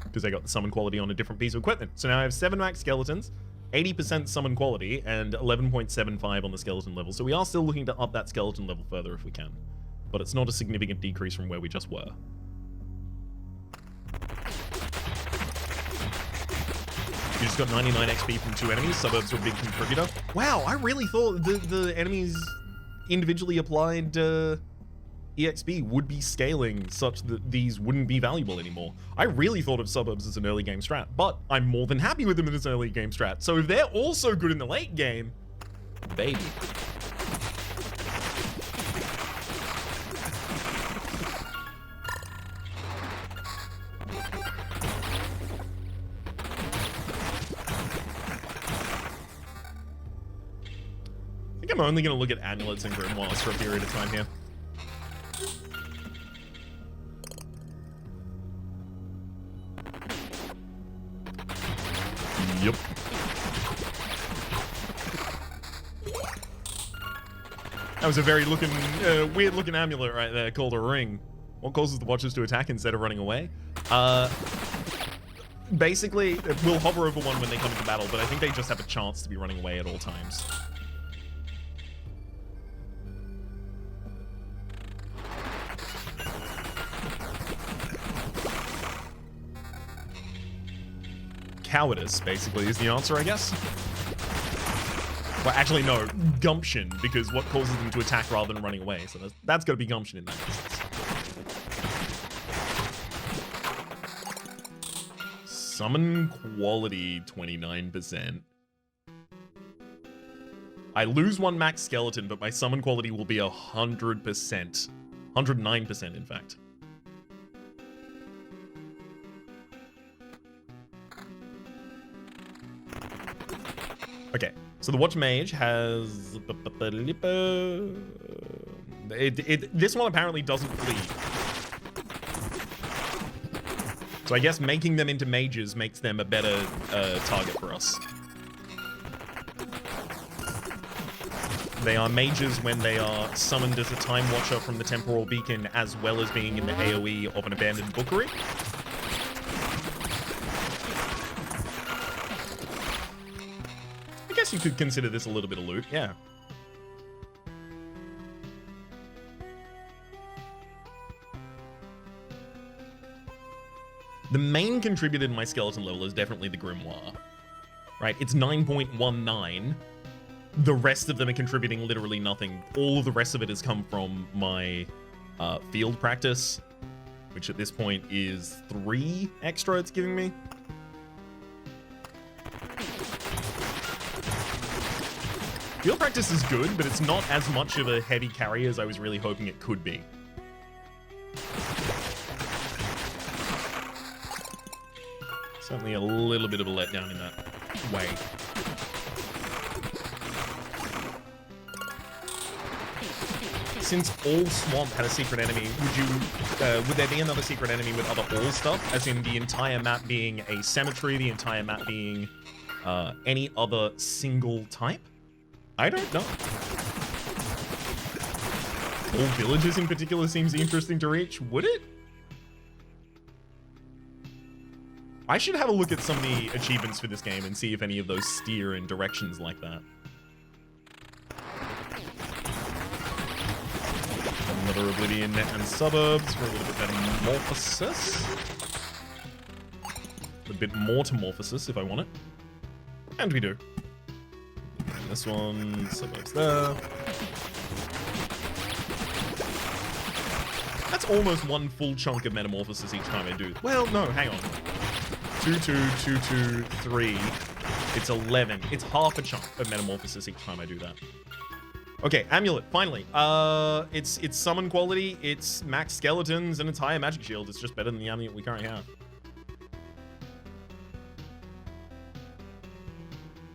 Because I got the summon quality on a different piece of equipment. So now I have 7 max skeletons, 80% summon quality, and 11.75 on the skeleton level. So we are still looking to up that skeleton level further if we can. But it's not a significant decrease from where we just were. You just got 99 XP from 2 enemies. Suburbs were a big contributor. Wow, I really thought the enemies individually applied EXP would be scaling such that these wouldn't be valuable anymore. I really thought of suburbs as an early game strat, but I'm more than happy with them as an early game strat. So if they're also good in the late game, baby. I think I'm only going to look at amulets and grimoires for a period of time here. Yep. That was a very weird looking amulet right there called a ring. What causes the watchers to attack instead of running away? Basically, we'll hover over one when they come into battle, but I think they just have a chance to be running away at all times. Cowardice, basically, is the answer, I guess. Well, actually, no. Gumption, because what causes them to attack rather than running away? So that's got to be gumption in that instance. Summon quality, 29%. I lose 1 max skeleton, but my summon quality will be 100%. 109%, in fact. Okay, so the Watch Mage has... this one apparently doesn't flee. So I guess making them into mages makes them a better target for us. They are mages when they are summoned as a Time Watcher from the Temporal Beacon, as well as being in the AoE of an abandoned bookery. I guess you could consider this a little bit of loot, yeah. The main contributor to my skeleton level is definitely the Grimoire, right? It's 9.19. The rest of them are contributing literally nothing. All of the rest of it has come from my field practice, which at this point is 3 extra it's giving me. Field practice is good, but it's not as much of a heavy carry as I was really hoping it could be. Certainly a little bit of a letdown in that way. Since all swamp had a secret enemy, would there be another secret enemy with other all stuff? As in the entire map being a cemetery, the entire map being any other single type? I don't know. All villages in particular seems interesting to reach. Would it? I should have a look at some of the achievements for this game and see if any of those steer in directions like that. Another Oblivion and Suburbs for a little bit better morphosis. A bit more to morphosis if I want it. And we do. And this one, Suburbs there. That's almost one full chunk of metamorphosis each time I do. Well, no, hang on. 2, 2, 2, 2, 3. It's 11. It's half a chunk of metamorphosis each time I do that. Okay, amulet, finally. It's summon quality, it's max skeletons, and it's higher magic shield. It's just better than the amulet we currently have.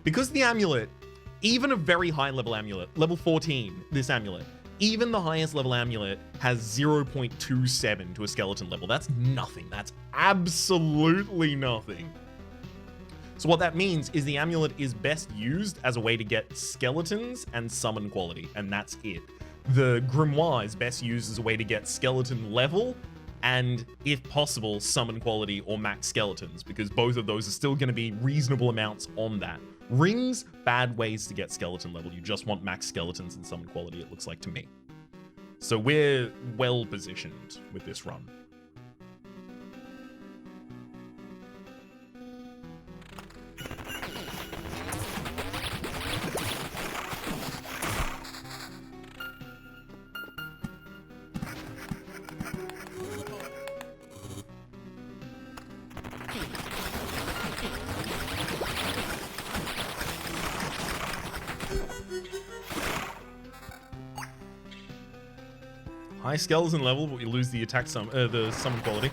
Because the amulet, even a very high level amulet, level 14, this amulet, even the highest level amulet has 0.27 to a skeleton level. That's nothing. That's absolutely nothing. So what that means is the amulet is best used as a way to get skeletons and summon quality, and that's it. The Grimoire is best used as a way to get skeleton level and, if possible, summon quality or max skeletons, because both of those are still going to be reasonable amounts on that. Rings, bad ways to get skeleton level. You just want max skeletons and summon quality, it looks like to me. So we're well positioned with this run. High skeleton level, but we lose the attack the summon quality.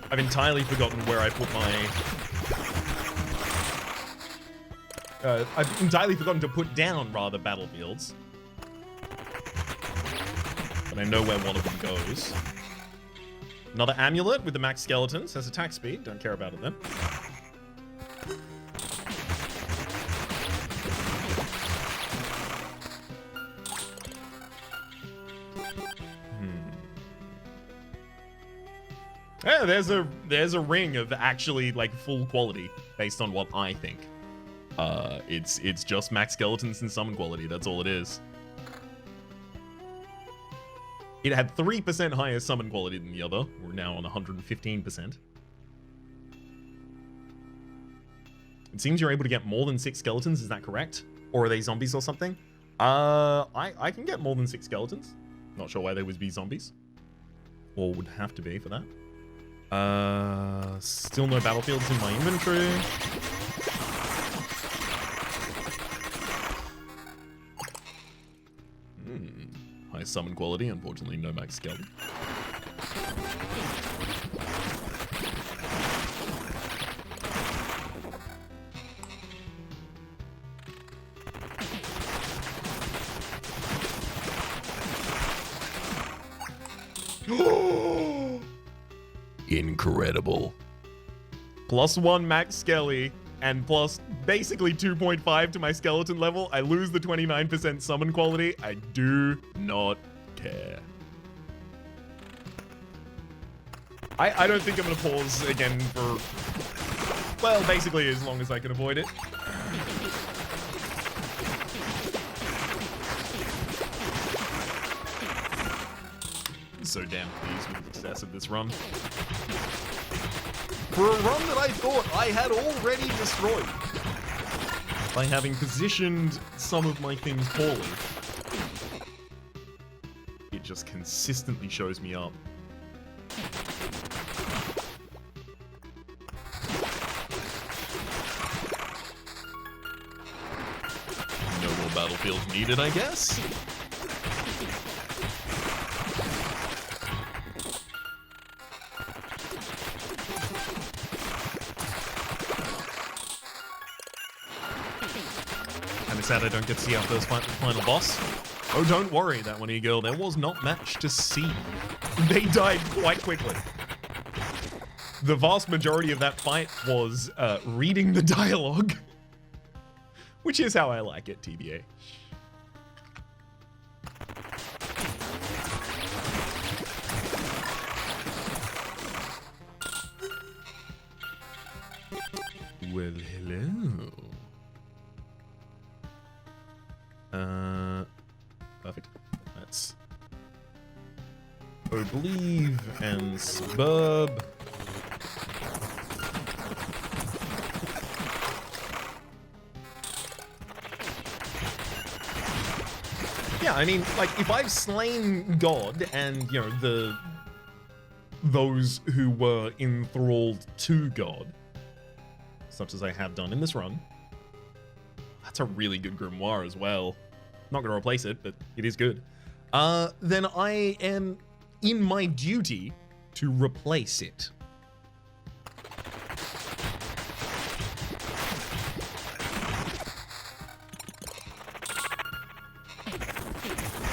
I've entirely forgotten where I put my... I've entirely forgotten to put down, rather, battlefields. But I know where one of them goes. Another amulet with the max skeletons has attack speed. Don't care about it then. Yeah, there's a ring of actually like full quality based on what I think. It's just max skeletons and summon quality. That's all it is. It had 3% higher summon quality than the other. We're now on 115%. It seems you're able to get more than 6 skeletons, is that correct? Or are they zombies or something? I can get more than 6 skeletons. Not sure why they would be zombies. Or would have to be for that. Still no battlefields in my inventory. High summon quality, unfortunately no max skeleton. Incredible. +1 max skelly and plus basically 2.5 to my skeleton level. I lose the 29% summon quality. I do not care. I don't think I'm gonna pause again for, well, basically as long as I can avoid it. So damn pleased with the success of this run. For a run that I thought I had already destroyed by having positioned some of my things poorly, it just consistently shows me up. No more battlefield needed, I guess. Sad I don't get to see our first final boss. Oh, don't worry, that one e-girl. There was not much to see. They died quite quickly. The vast majority of that fight was reading the dialogue, which is how I like it, TBA. Well, hello. Perfect. That's Oblieve and Suburb. Yeah, I mean, like, if I've slain God and, you know, those who were enthralled to God, such as I have done in this run, that's a really good grimoire as well. Not going to replace it, but it is good. Then I am in my duty to replace it.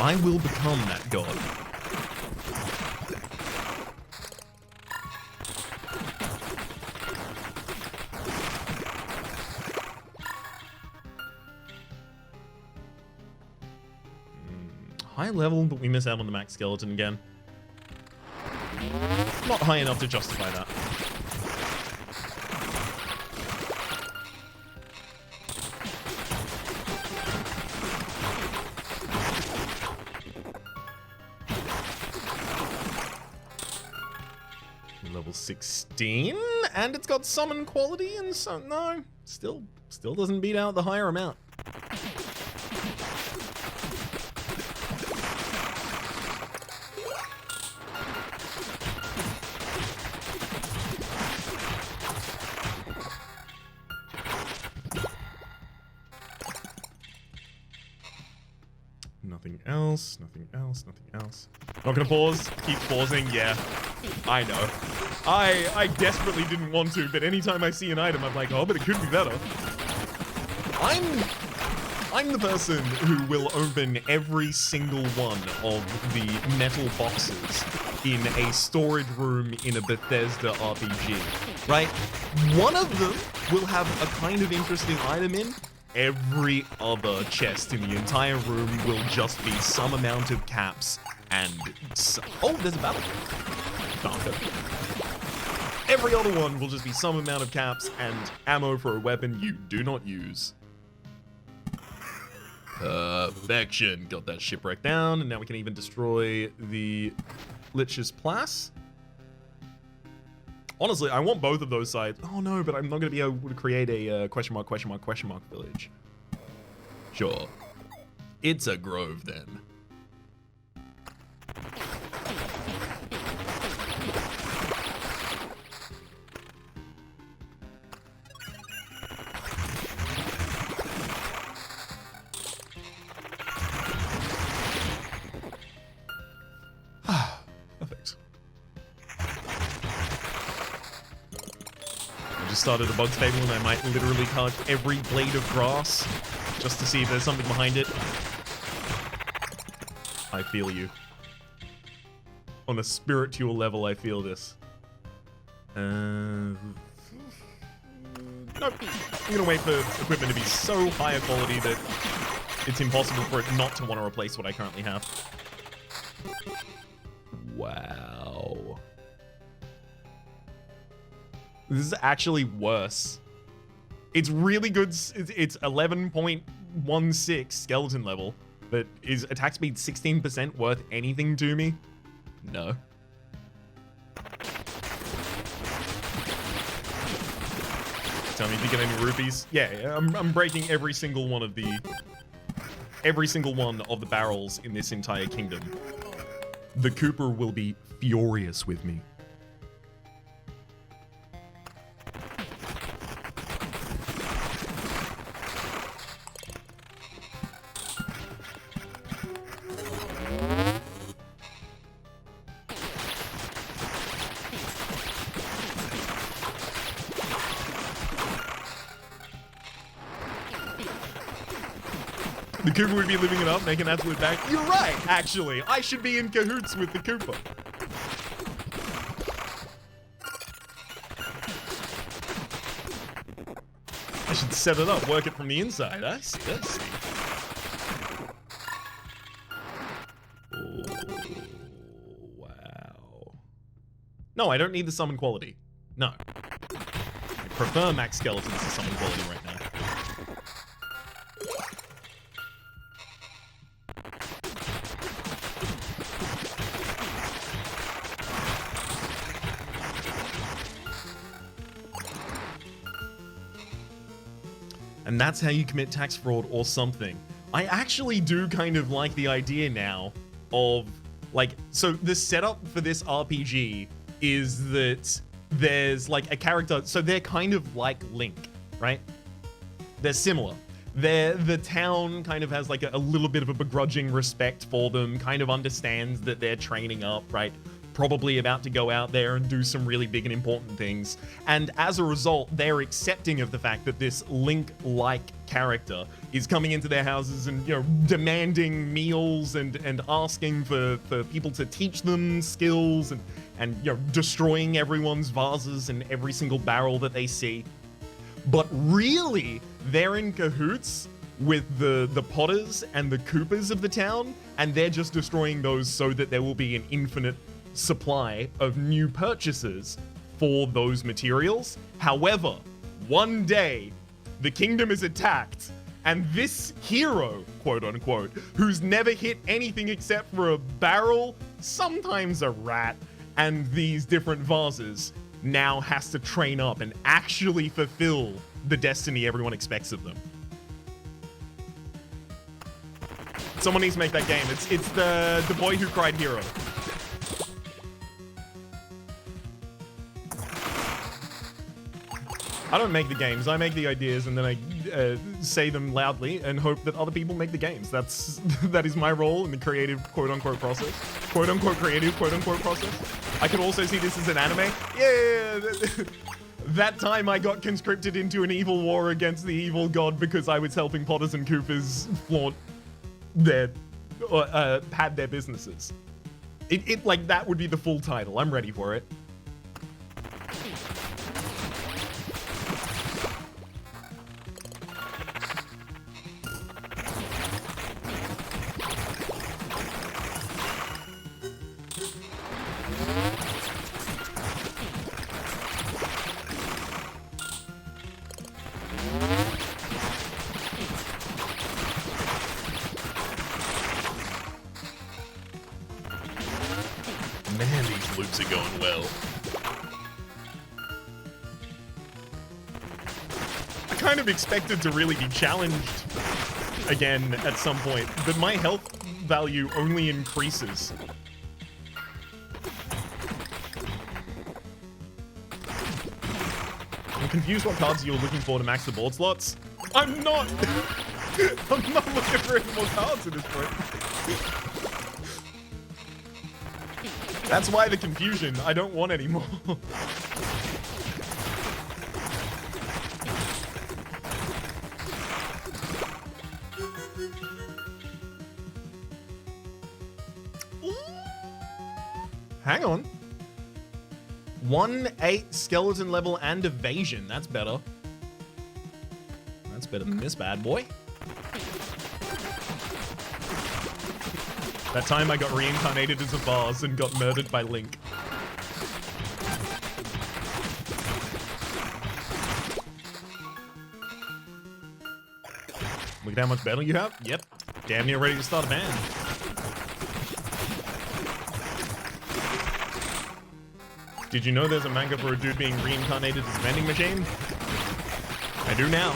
I will become that god. High level, but we miss out on the max skeleton again. Not high enough to justify that. Level 16, and it's got summon quality, and so no, still doesn't beat out the higher amount. Nothing else, nothing else, nothing else. Not gonna pause, keep pausing, yeah. I know. I desperately didn't want to, but anytime I see an item, I'm like, oh, but it could be better. I'm the person who will open every single one of the metal boxes in a storage room in a Bethesda RPG, right? One of them will have a kind of interesting item in. Every other chest in the entire room will just be some amount of caps and oh, there's a battle. Darker. Every other one will just be some amount of caps and ammo for a weapon you do not use. Perfection. Got that shipwreck down, and now we can even destroy the Lich's Plas. Honestly, I want both of those sides. Oh no, but I'm not going to be able to create a question mark village. Sure. It's a grove then. started a bugs table and I might literally cut every blade of grass just to see if there's something behind it. I feel you. On a spiritual level, I feel this. Nope. I'm gonna wait for equipment to be so higher quality that it's impossible for it not to want to replace what I currently have. Wow. This is actually worse. It's really good. It's 11.16 skeleton level, but is attack speed 16% worth anything to me? No. Tell me if you get any rupees. Yeah, I'm breaking every single one of the barrels in this entire kingdom. The Cooper will be furious with me. The Cooper would be living it up, making absolute bag. You're right, actually. I should be in cahoots with the Cooper. I should set it up, work it from the inside. I see. Oh, wow. No, I don't need the summon quality. No. I prefer max skeletons to summon quality right now. And that's how you commit tax fraud or something. I actually do kind of like the idea now of, like, so the setup for this RPG is that there's like a character, so they're kind of like Link, right? They're similar. The town kind of has like a little bit of a begrudging respect for them, kind of understands that they're training up, right? Probably about to go out there and do some really big and important things. And as a result, they're accepting of the fact that this Link-like character is coming into their houses and, you know, demanding meals and asking for people to teach them skills and, you know, destroying everyone's vases and every single barrel that they see. But really, they're in cahoots with the Potters and the Coopers of the town, and they're just destroying those so that there will be an infinite supply of new purchases for those materials. However, one day the kingdom is attacked and this hero, quote unquote, who's never hit anything except for a barrel, sometimes a rat, and these different vases, now has to train up and actually fulfill the destiny everyone expects of them. Someone needs to make that game. It's the Boy Who Cried hero. I don't make the games, I make the ideas and then I say them loudly and hope that other people make the games. That is my role in the creative quote-unquote process. Quote-unquote creative quote-unquote process. I could also see this as an anime. Yeah! That time I got conscripted into an evil war against the evil god because I was helping Potters and Coopers flaunt their, pad their businesses. Like, that would be the full title. I'm ready for it. Man, these loops are going well. I kind of expected to really be challenged again at some point, but my health value only increases. I'm confused what cards you're looking for to max the board slots. I'm not! I'm not looking for any more cards at this point. That's why the confusion. I don't want any more. Hang on. 1-8 skeleton level and evasion. That's better. That's better than this bad boy. That time I got reincarnated as a vase and got murdered by Link. Look at how much battle you have. Yep. Damn near ready to start a band. Did you know there's a manga for a dude being reincarnated as a vending machine? I do now.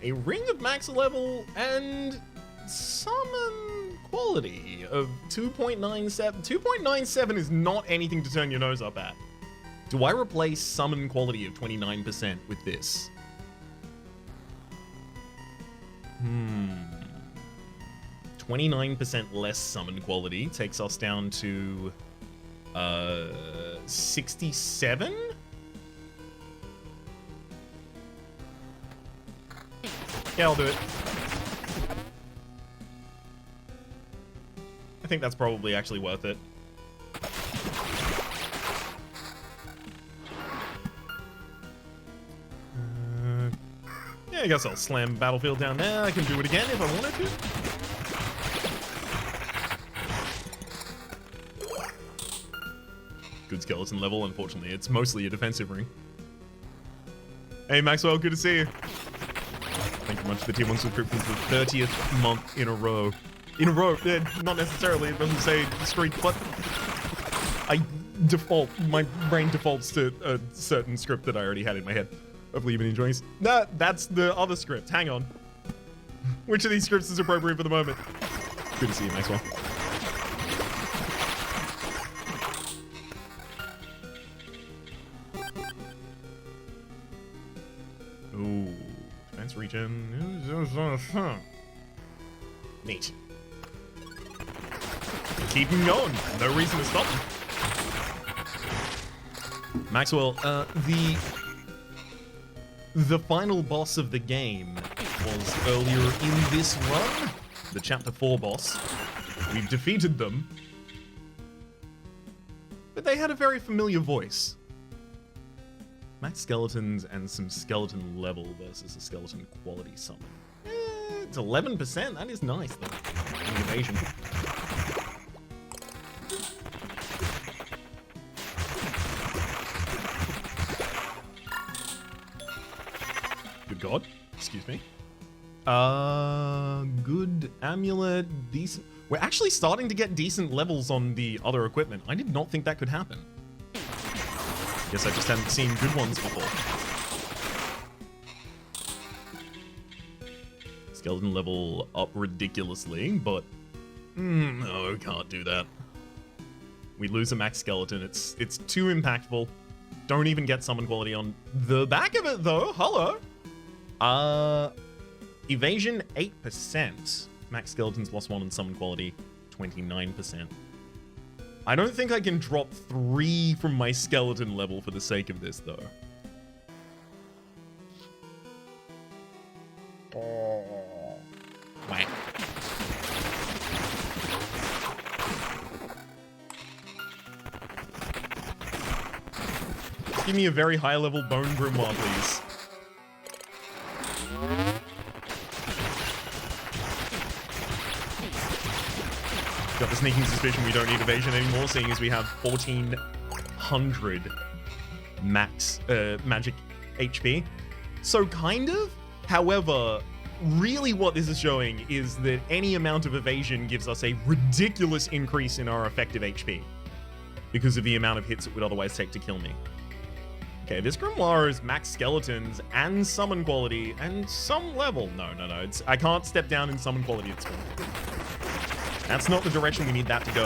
A ring of max level and summon quality of 2.97. 2.97 is not anything to turn your nose up at. Do I replace summon quality of 29% with this? 29% less summon quality takes us down to 67? Yeah, I'll do it. I think that's probably actually worth it. Yeah, I guess I'll slam Battlefield down there. I can do it again if I wanted to. Good skeleton level, unfortunately. It's mostly a defensive ring. Hey, Maxwell, good to see you. Thank you much for the tier 1 subscription for the 30th month in a row. In a row, yeah, not necessarily, it doesn't say streak, but my brain defaults to a certain script that I already had in my head. Hopefully you've been enjoying this. Nah, that's the other script, hang on. Which of these scripts is appropriate for the moment? Good to see you, Maxwell. Ooh. Defense region. Neat. Keep him going. No reason to stop him. Maxwell, the final boss of the game was earlier in this run. The Chapter 4 boss. We've defeated them. But they had a very familiar voice. Max skeletons and some skeleton level versus a skeleton quality summon. It's 11%. That is nice, though. Evasion. Good God. Excuse me. Good amulet. Decent. We're actually starting to get decent levels on the other equipment. I did not think that could happen. Guess I just hadn't seen good ones before. Skeleton level up ridiculously, but no, can't do that. We lose a max skeleton. It's too impactful. Don't even get summon quality on the back of it though. Hello. Evasion 8%. Max skeletons lost 1 and summon quality 29%. I don't think I can drop 3 from my skeleton level for the sake of this, though. Whack. Give me a very high-level bone grimoire, please. Got the sneaking suspicion we don't need evasion anymore, seeing as we have 1400 max magic HP. So kind of. However, really what this is showing is that any amount of evasion gives us a ridiculous increase in our effective HP because of the amount of hits it would otherwise take to kill me. Okay, this grimoire is max skeletons and summon quality and some level. No. I can't step down in summon quality at this point. That's not the direction we need that to go.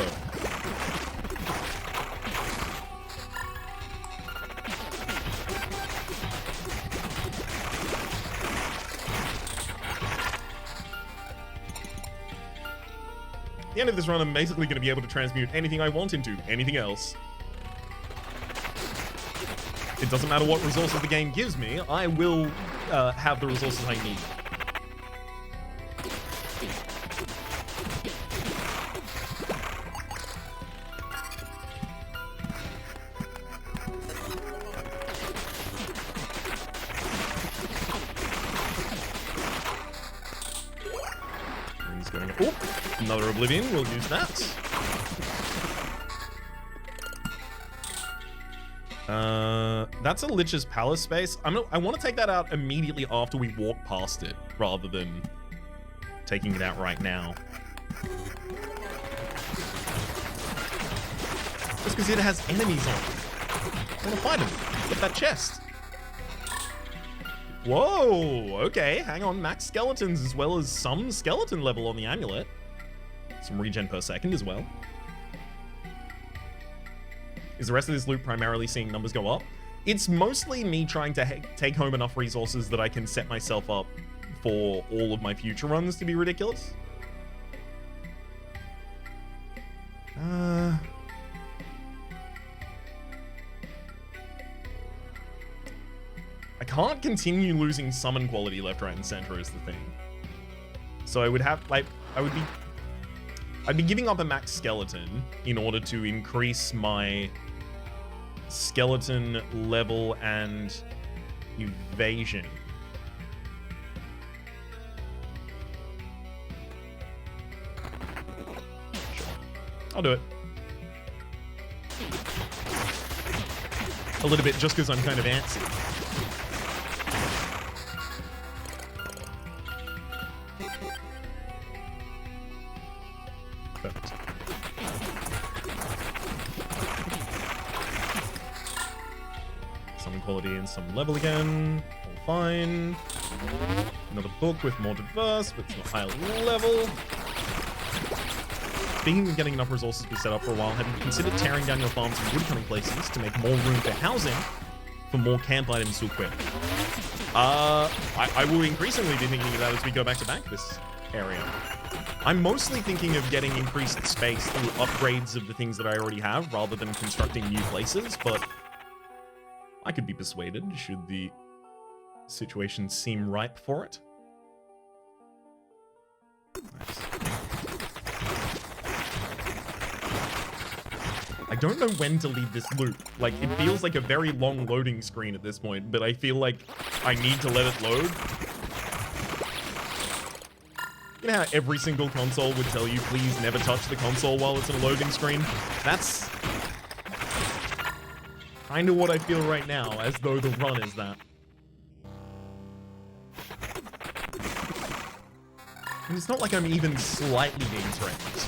At the end of this run, I'm basically going to be able to transmute anything I want into anything else. It doesn't matter what resources the game gives me, I will have the resources I need. He's going. Oh, another Oblivion. We'll use that. That's a Lich's Palace space. I want to take that out immediately after we walk past it, rather than taking it out right now. Just because it has enemies on it. I want to fight them. Get that chest. Whoa, okay, hang on. Max skeletons as well as some skeleton level on the amulet. Some regen per second as well. Is the rest of this loop primarily seeing numbers go up? It's mostly me trying to take home enough resources that I can set myself up for all of my future runs to be ridiculous. I can't continue losing summon quality left, right, and center is the thing. So I would have, like, I'd be giving up a max skeleton in order to increase my skeleton level and evasion. Sure. I'll do it. A little bit just because I'm kind of antsy. Perfect. Summon quality and some level again. All fine. Another book with more diverse, but it's not higher level. Speaking of getting enough resources to be set up for a while, have you considered tearing down your farms and woodcutting places to make more room for housing for more camp items to equip? I will increasingly be thinking of that as we go back to this area. I'm mostly thinking of getting increased space through upgrades of the things that I already have rather than constructing new places, but I could be persuaded should the situation seem ripe for it. Nice. I don't know when to leave this loop. Like, it feels like a very long loading screen at this point, but I feel like I need to let it load. You know how every single console would tell you, please never touch the console while it's in a loading screen? That's kind of what I feel right now, as though the run is that. And it's not like I'm even slightly being threatened.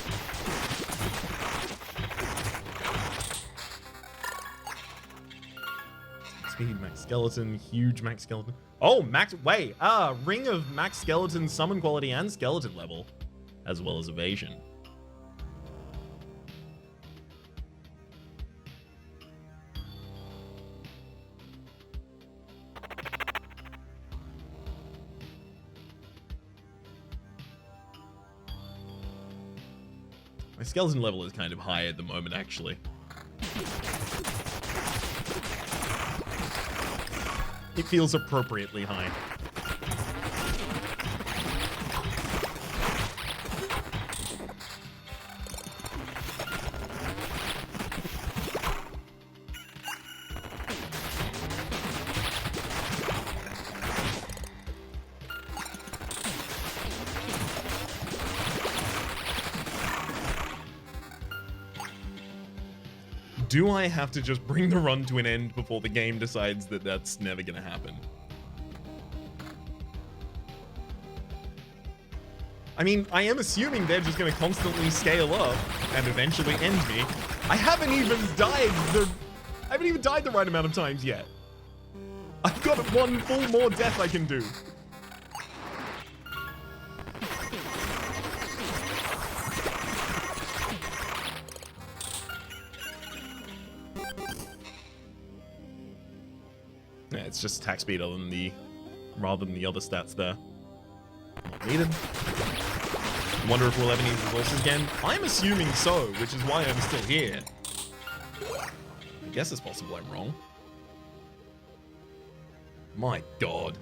Speed, max skeleton, huge max skeleton. Oh, wait, ring of max skeleton, summon quality, and skeleton level, as well as evasion. My skeleton level is kind of high at the moment, actually. It feels appropriately high. Do I have to just bring the run to an end before the game decides that that's never gonna happen? I mean, I am assuming they're just gonna constantly scale up and eventually end me. I haven't even died the right amount of times yet. I've got one full more death I can do. Yeah, it's just attack speed rather than the other stats there. Not needed. Wonder if we'll ever need resources again. I'm assuming so, which is why I'm still here. I guess it's possible I'm wrong. My god.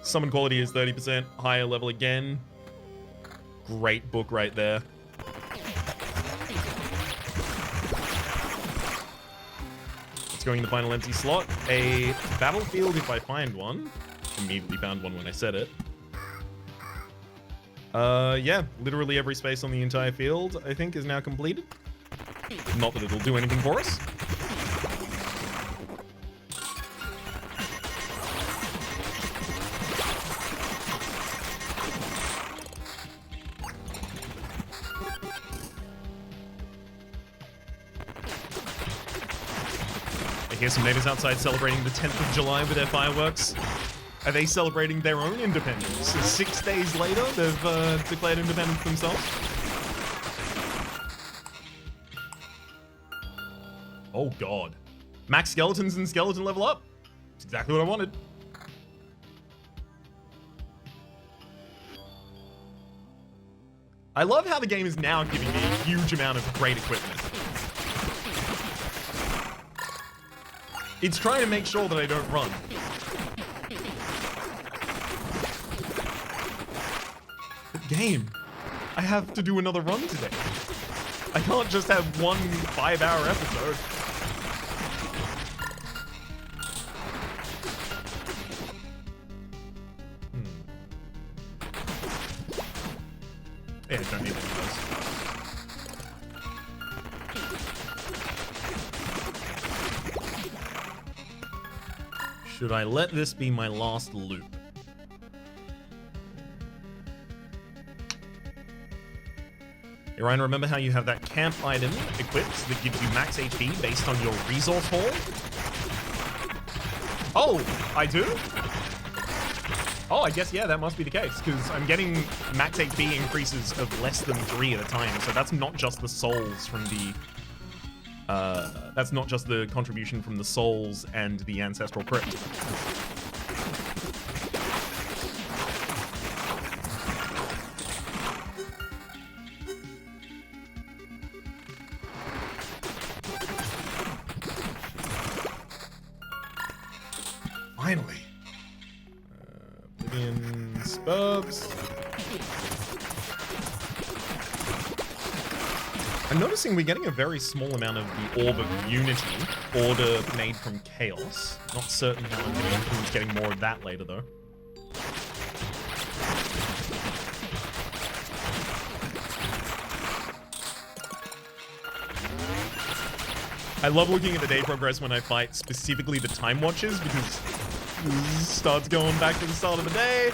Summon quality is 30%. Higher level again. Great book right there. It's going in the final empty slot. A battlefield if I find one. Immediately found one when I said it. Yeah, literally every space on the entire field, I think, is now completed. Not that it'll do anything for us. I hear some neighbors outside celebrating the 10th of July with their fireworks. Are they celebrating their own independence? 6 days later, they've declared independence themselves? Oh god. Max skeletons and skeleton level up. That's exactly what I wanted. I love how the game is now giving me a huge amount of great equipment. It's trying to make sure that I don't run. But game, I have to do another run today. I can't just have one 5-hour episode. Yeah, I don't need any of those. Should I let this be my last loop? Hey Ryan, remember how you have that camp item equipped that gives you max HP based on your resource haul? Oh, I do? Oh, I guess, yeah, that must be the case, because I'm getting max HP increases of less than 3 at a time, so that's not just the souls from the... that's not just the contribution from the souls and the ancestral crypt. Finally. Oblivion Spurbs. I'm noticing we're getting a very small amount of the Orb of Unity, order made from Chaos. Not certain how I'm going to influence getting more of that later, though. I love looking at the day progress when I fight specifically the time watches, because it starts going back to the start of the day.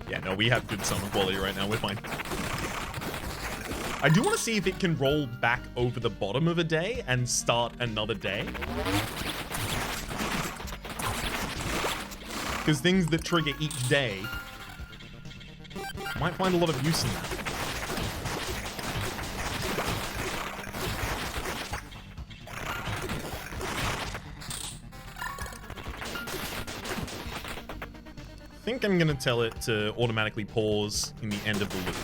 Yeah, no, we have good summer quality right now. We're fine. I do want to see if it can roll back over the bottom of a day and start another day. Because things that trigger each day might find a lot of use in that. I think I'm going to tell it to automatically pause in the end of the loop.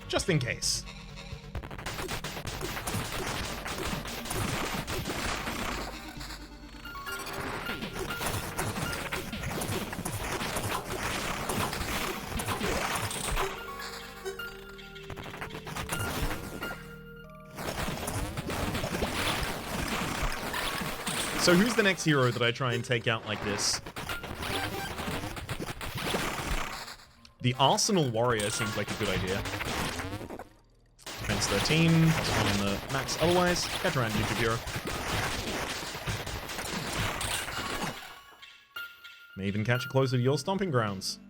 Just in case. So who's the next hero that I try and take out like this? The Arsenal Warrior seems like a good idea. Defense 13, plus 1 on the max otherwise. Catch around, YouTube hero. May even catch it closer to your stomping grounds.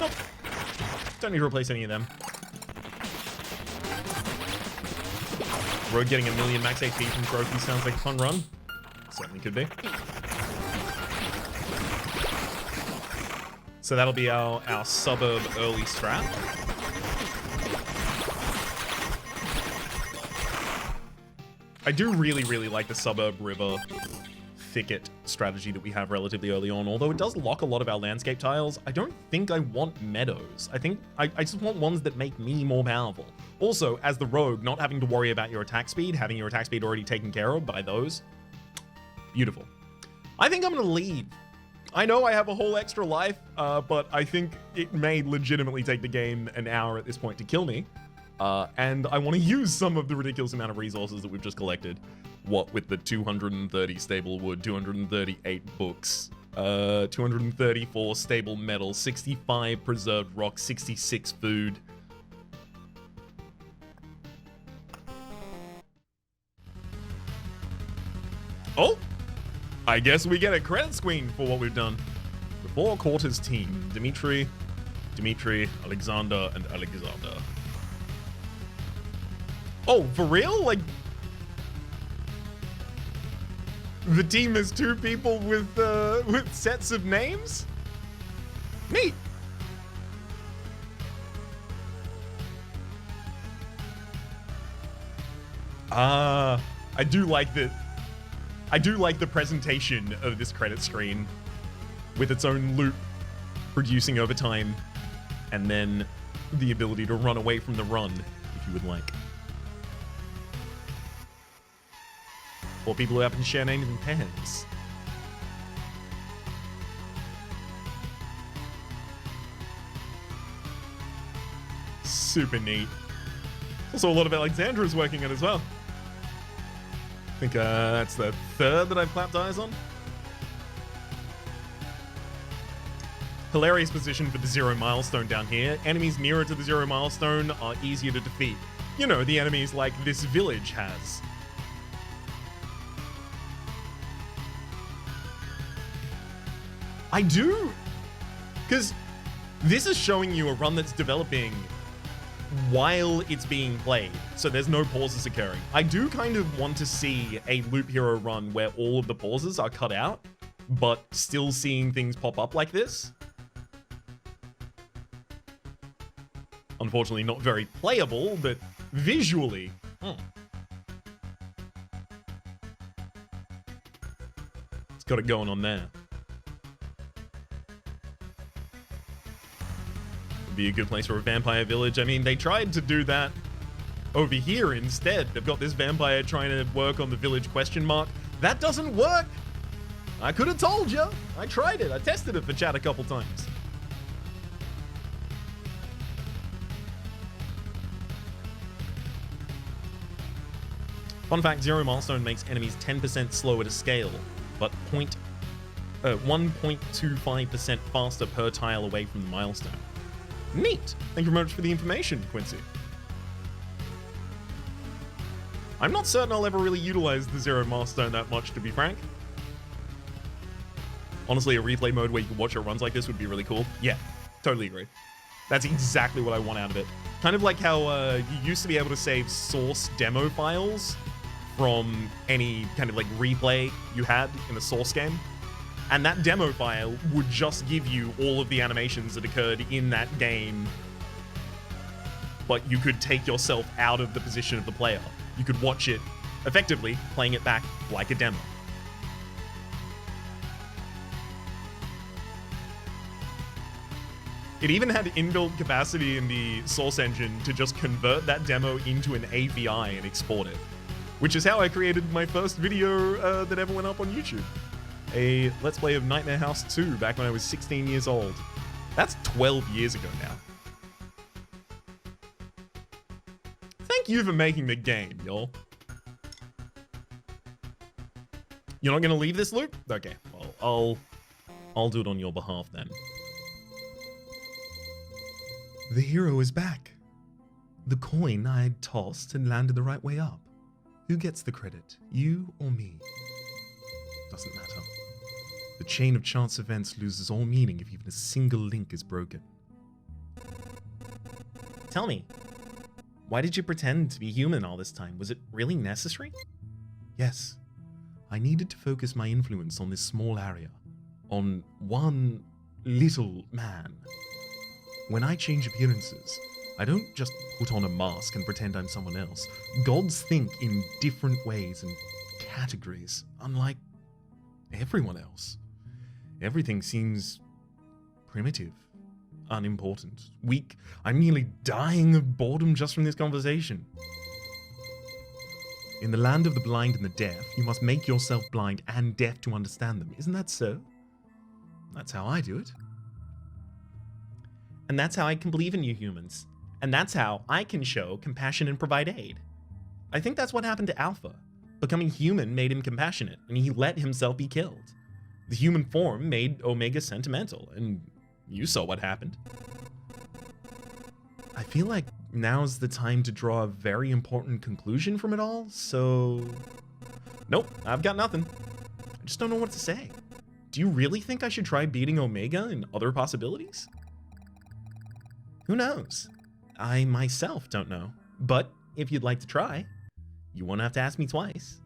Nope. Don't need to replace any of them. Rogue getting 1 million max HP from trophies sounds like a fun run. Certainly could be. So that'll be our suburb early strat. I do really, really like the suburb river thicket strategy that we have relatively early on, although it does lock a lot of our landscape tiles. I don't think I want meadows. I think I just want ones that make me more powerful. Also, as the rogue, not having to worry about your attack speed, having your attack speed already taken care of by those. Beautiful. I think I'm gonna leave. I know I have a whole extra life, but I think it may legitimately take the game an hour at this point to kill me. And I want to use some of the ridiculous amount of resources that we've just collected. What with the 230 stable wood, 238 books, 234 stable metal, 65 preserved rock, 66 food. Oh! I guess we get a credit screen for what we've done. The four quarters team. Dimitri, Alexander, and Alexander. Oh, for real? Like, the team is two people with sets of names? Neat. I do like that. I do like the presentation of this credit screen with its own loop producing over time, and then the ability to run away from the run if you would like. Or people who happen to share names in pairs. Super neat. Also, a lot of Alexandra's working on as well. I think that's the third that I've clapped eyes on. Hilarious position for the 0 milestone down here. Enemies nearer to the 0 milestone are easier to defeat. You know, the enemies like this village has. I do, because this is showing you a run that's developing while it's being played, so there's no pauses occurring. I do kind of want to see a Loop Hero run where all of the pauses are cut out, but still seeing things pop up like this. Unfortunately, not very playable, but visually. It's got it going on there. Be a good place for a vampire village. I mean, they tried to do that over here instead. They've got this vampire trying to work on the village question mark. That doesn't work. I could have told you. I tried it. I tested it for chat a couple times. Fun fact, 0 milestone makes enemies 10% slower to scale, but 1.25% faster per tile away from the milestone. Neat. Thank you very much for the information, Quincy. I'm not certain I'll ever really utilize the 0 milestone that much, to be frank. Honestly, a replay mode where you can watch your runs like this would be really cool. Yeah, totally agree. That's exactly what I want out of it. Kind of like how you used to be able to save source demo files from any kind of like replay you had in the source game. And that demo file would just give you all of the animations that occurred in that game, but you could take yourself out of the position of the player. You could watch it, effectively playing it back like a demo. It even had inbuilt capacity in the source engine to just convert that demo into an AVI and export it, which is how I created my first video that ever went up on YouTube. A Let's Play of Nightmare House 2 back when I was 16 years old. That's 12 years ago now. Thank you for making the game, y'all. You're not gonna leave this loop? Okay, well, I'll do it on your behalf then. The hero is back. The coin I had tossed had landed the right way up. Who gets the credit, you or me? Doesn't matter. The chain of chance events loses all meaning if even a single link is broken. Tell me, why did you pretend to be human all this time? Was it really necessary? Yes. I needed to focus my influence on this small area. On one little man. When I change appearances, I don't just put on a mask and pretend I'm someone else. Gods think in different ways and categories, unlike everyone else. Everything seems primitive, unimportant, weak. I'm nearly dying of boredom just from this conversation. In the land of the blind and the deaf, you must make yourself blind and deaf to understand them. Isn't that so? That's how I do it. And that's how I can believe in you humans. And that's how I can show compassion and provide aid. I think that's what happened to Alpha. Becoming human made him compassionate, and he let himself be killed. The human form made Omega sentimental, and you saw what happened. I feel like now's the time to draw a very important conclusion from it all, so... Nope, I've got nothing. I just don't know what to say. Do you really think I should try beating Omega and other possibilities? Who knows? I myself don't know. But if you'd like to try, you won't have to ask me twice.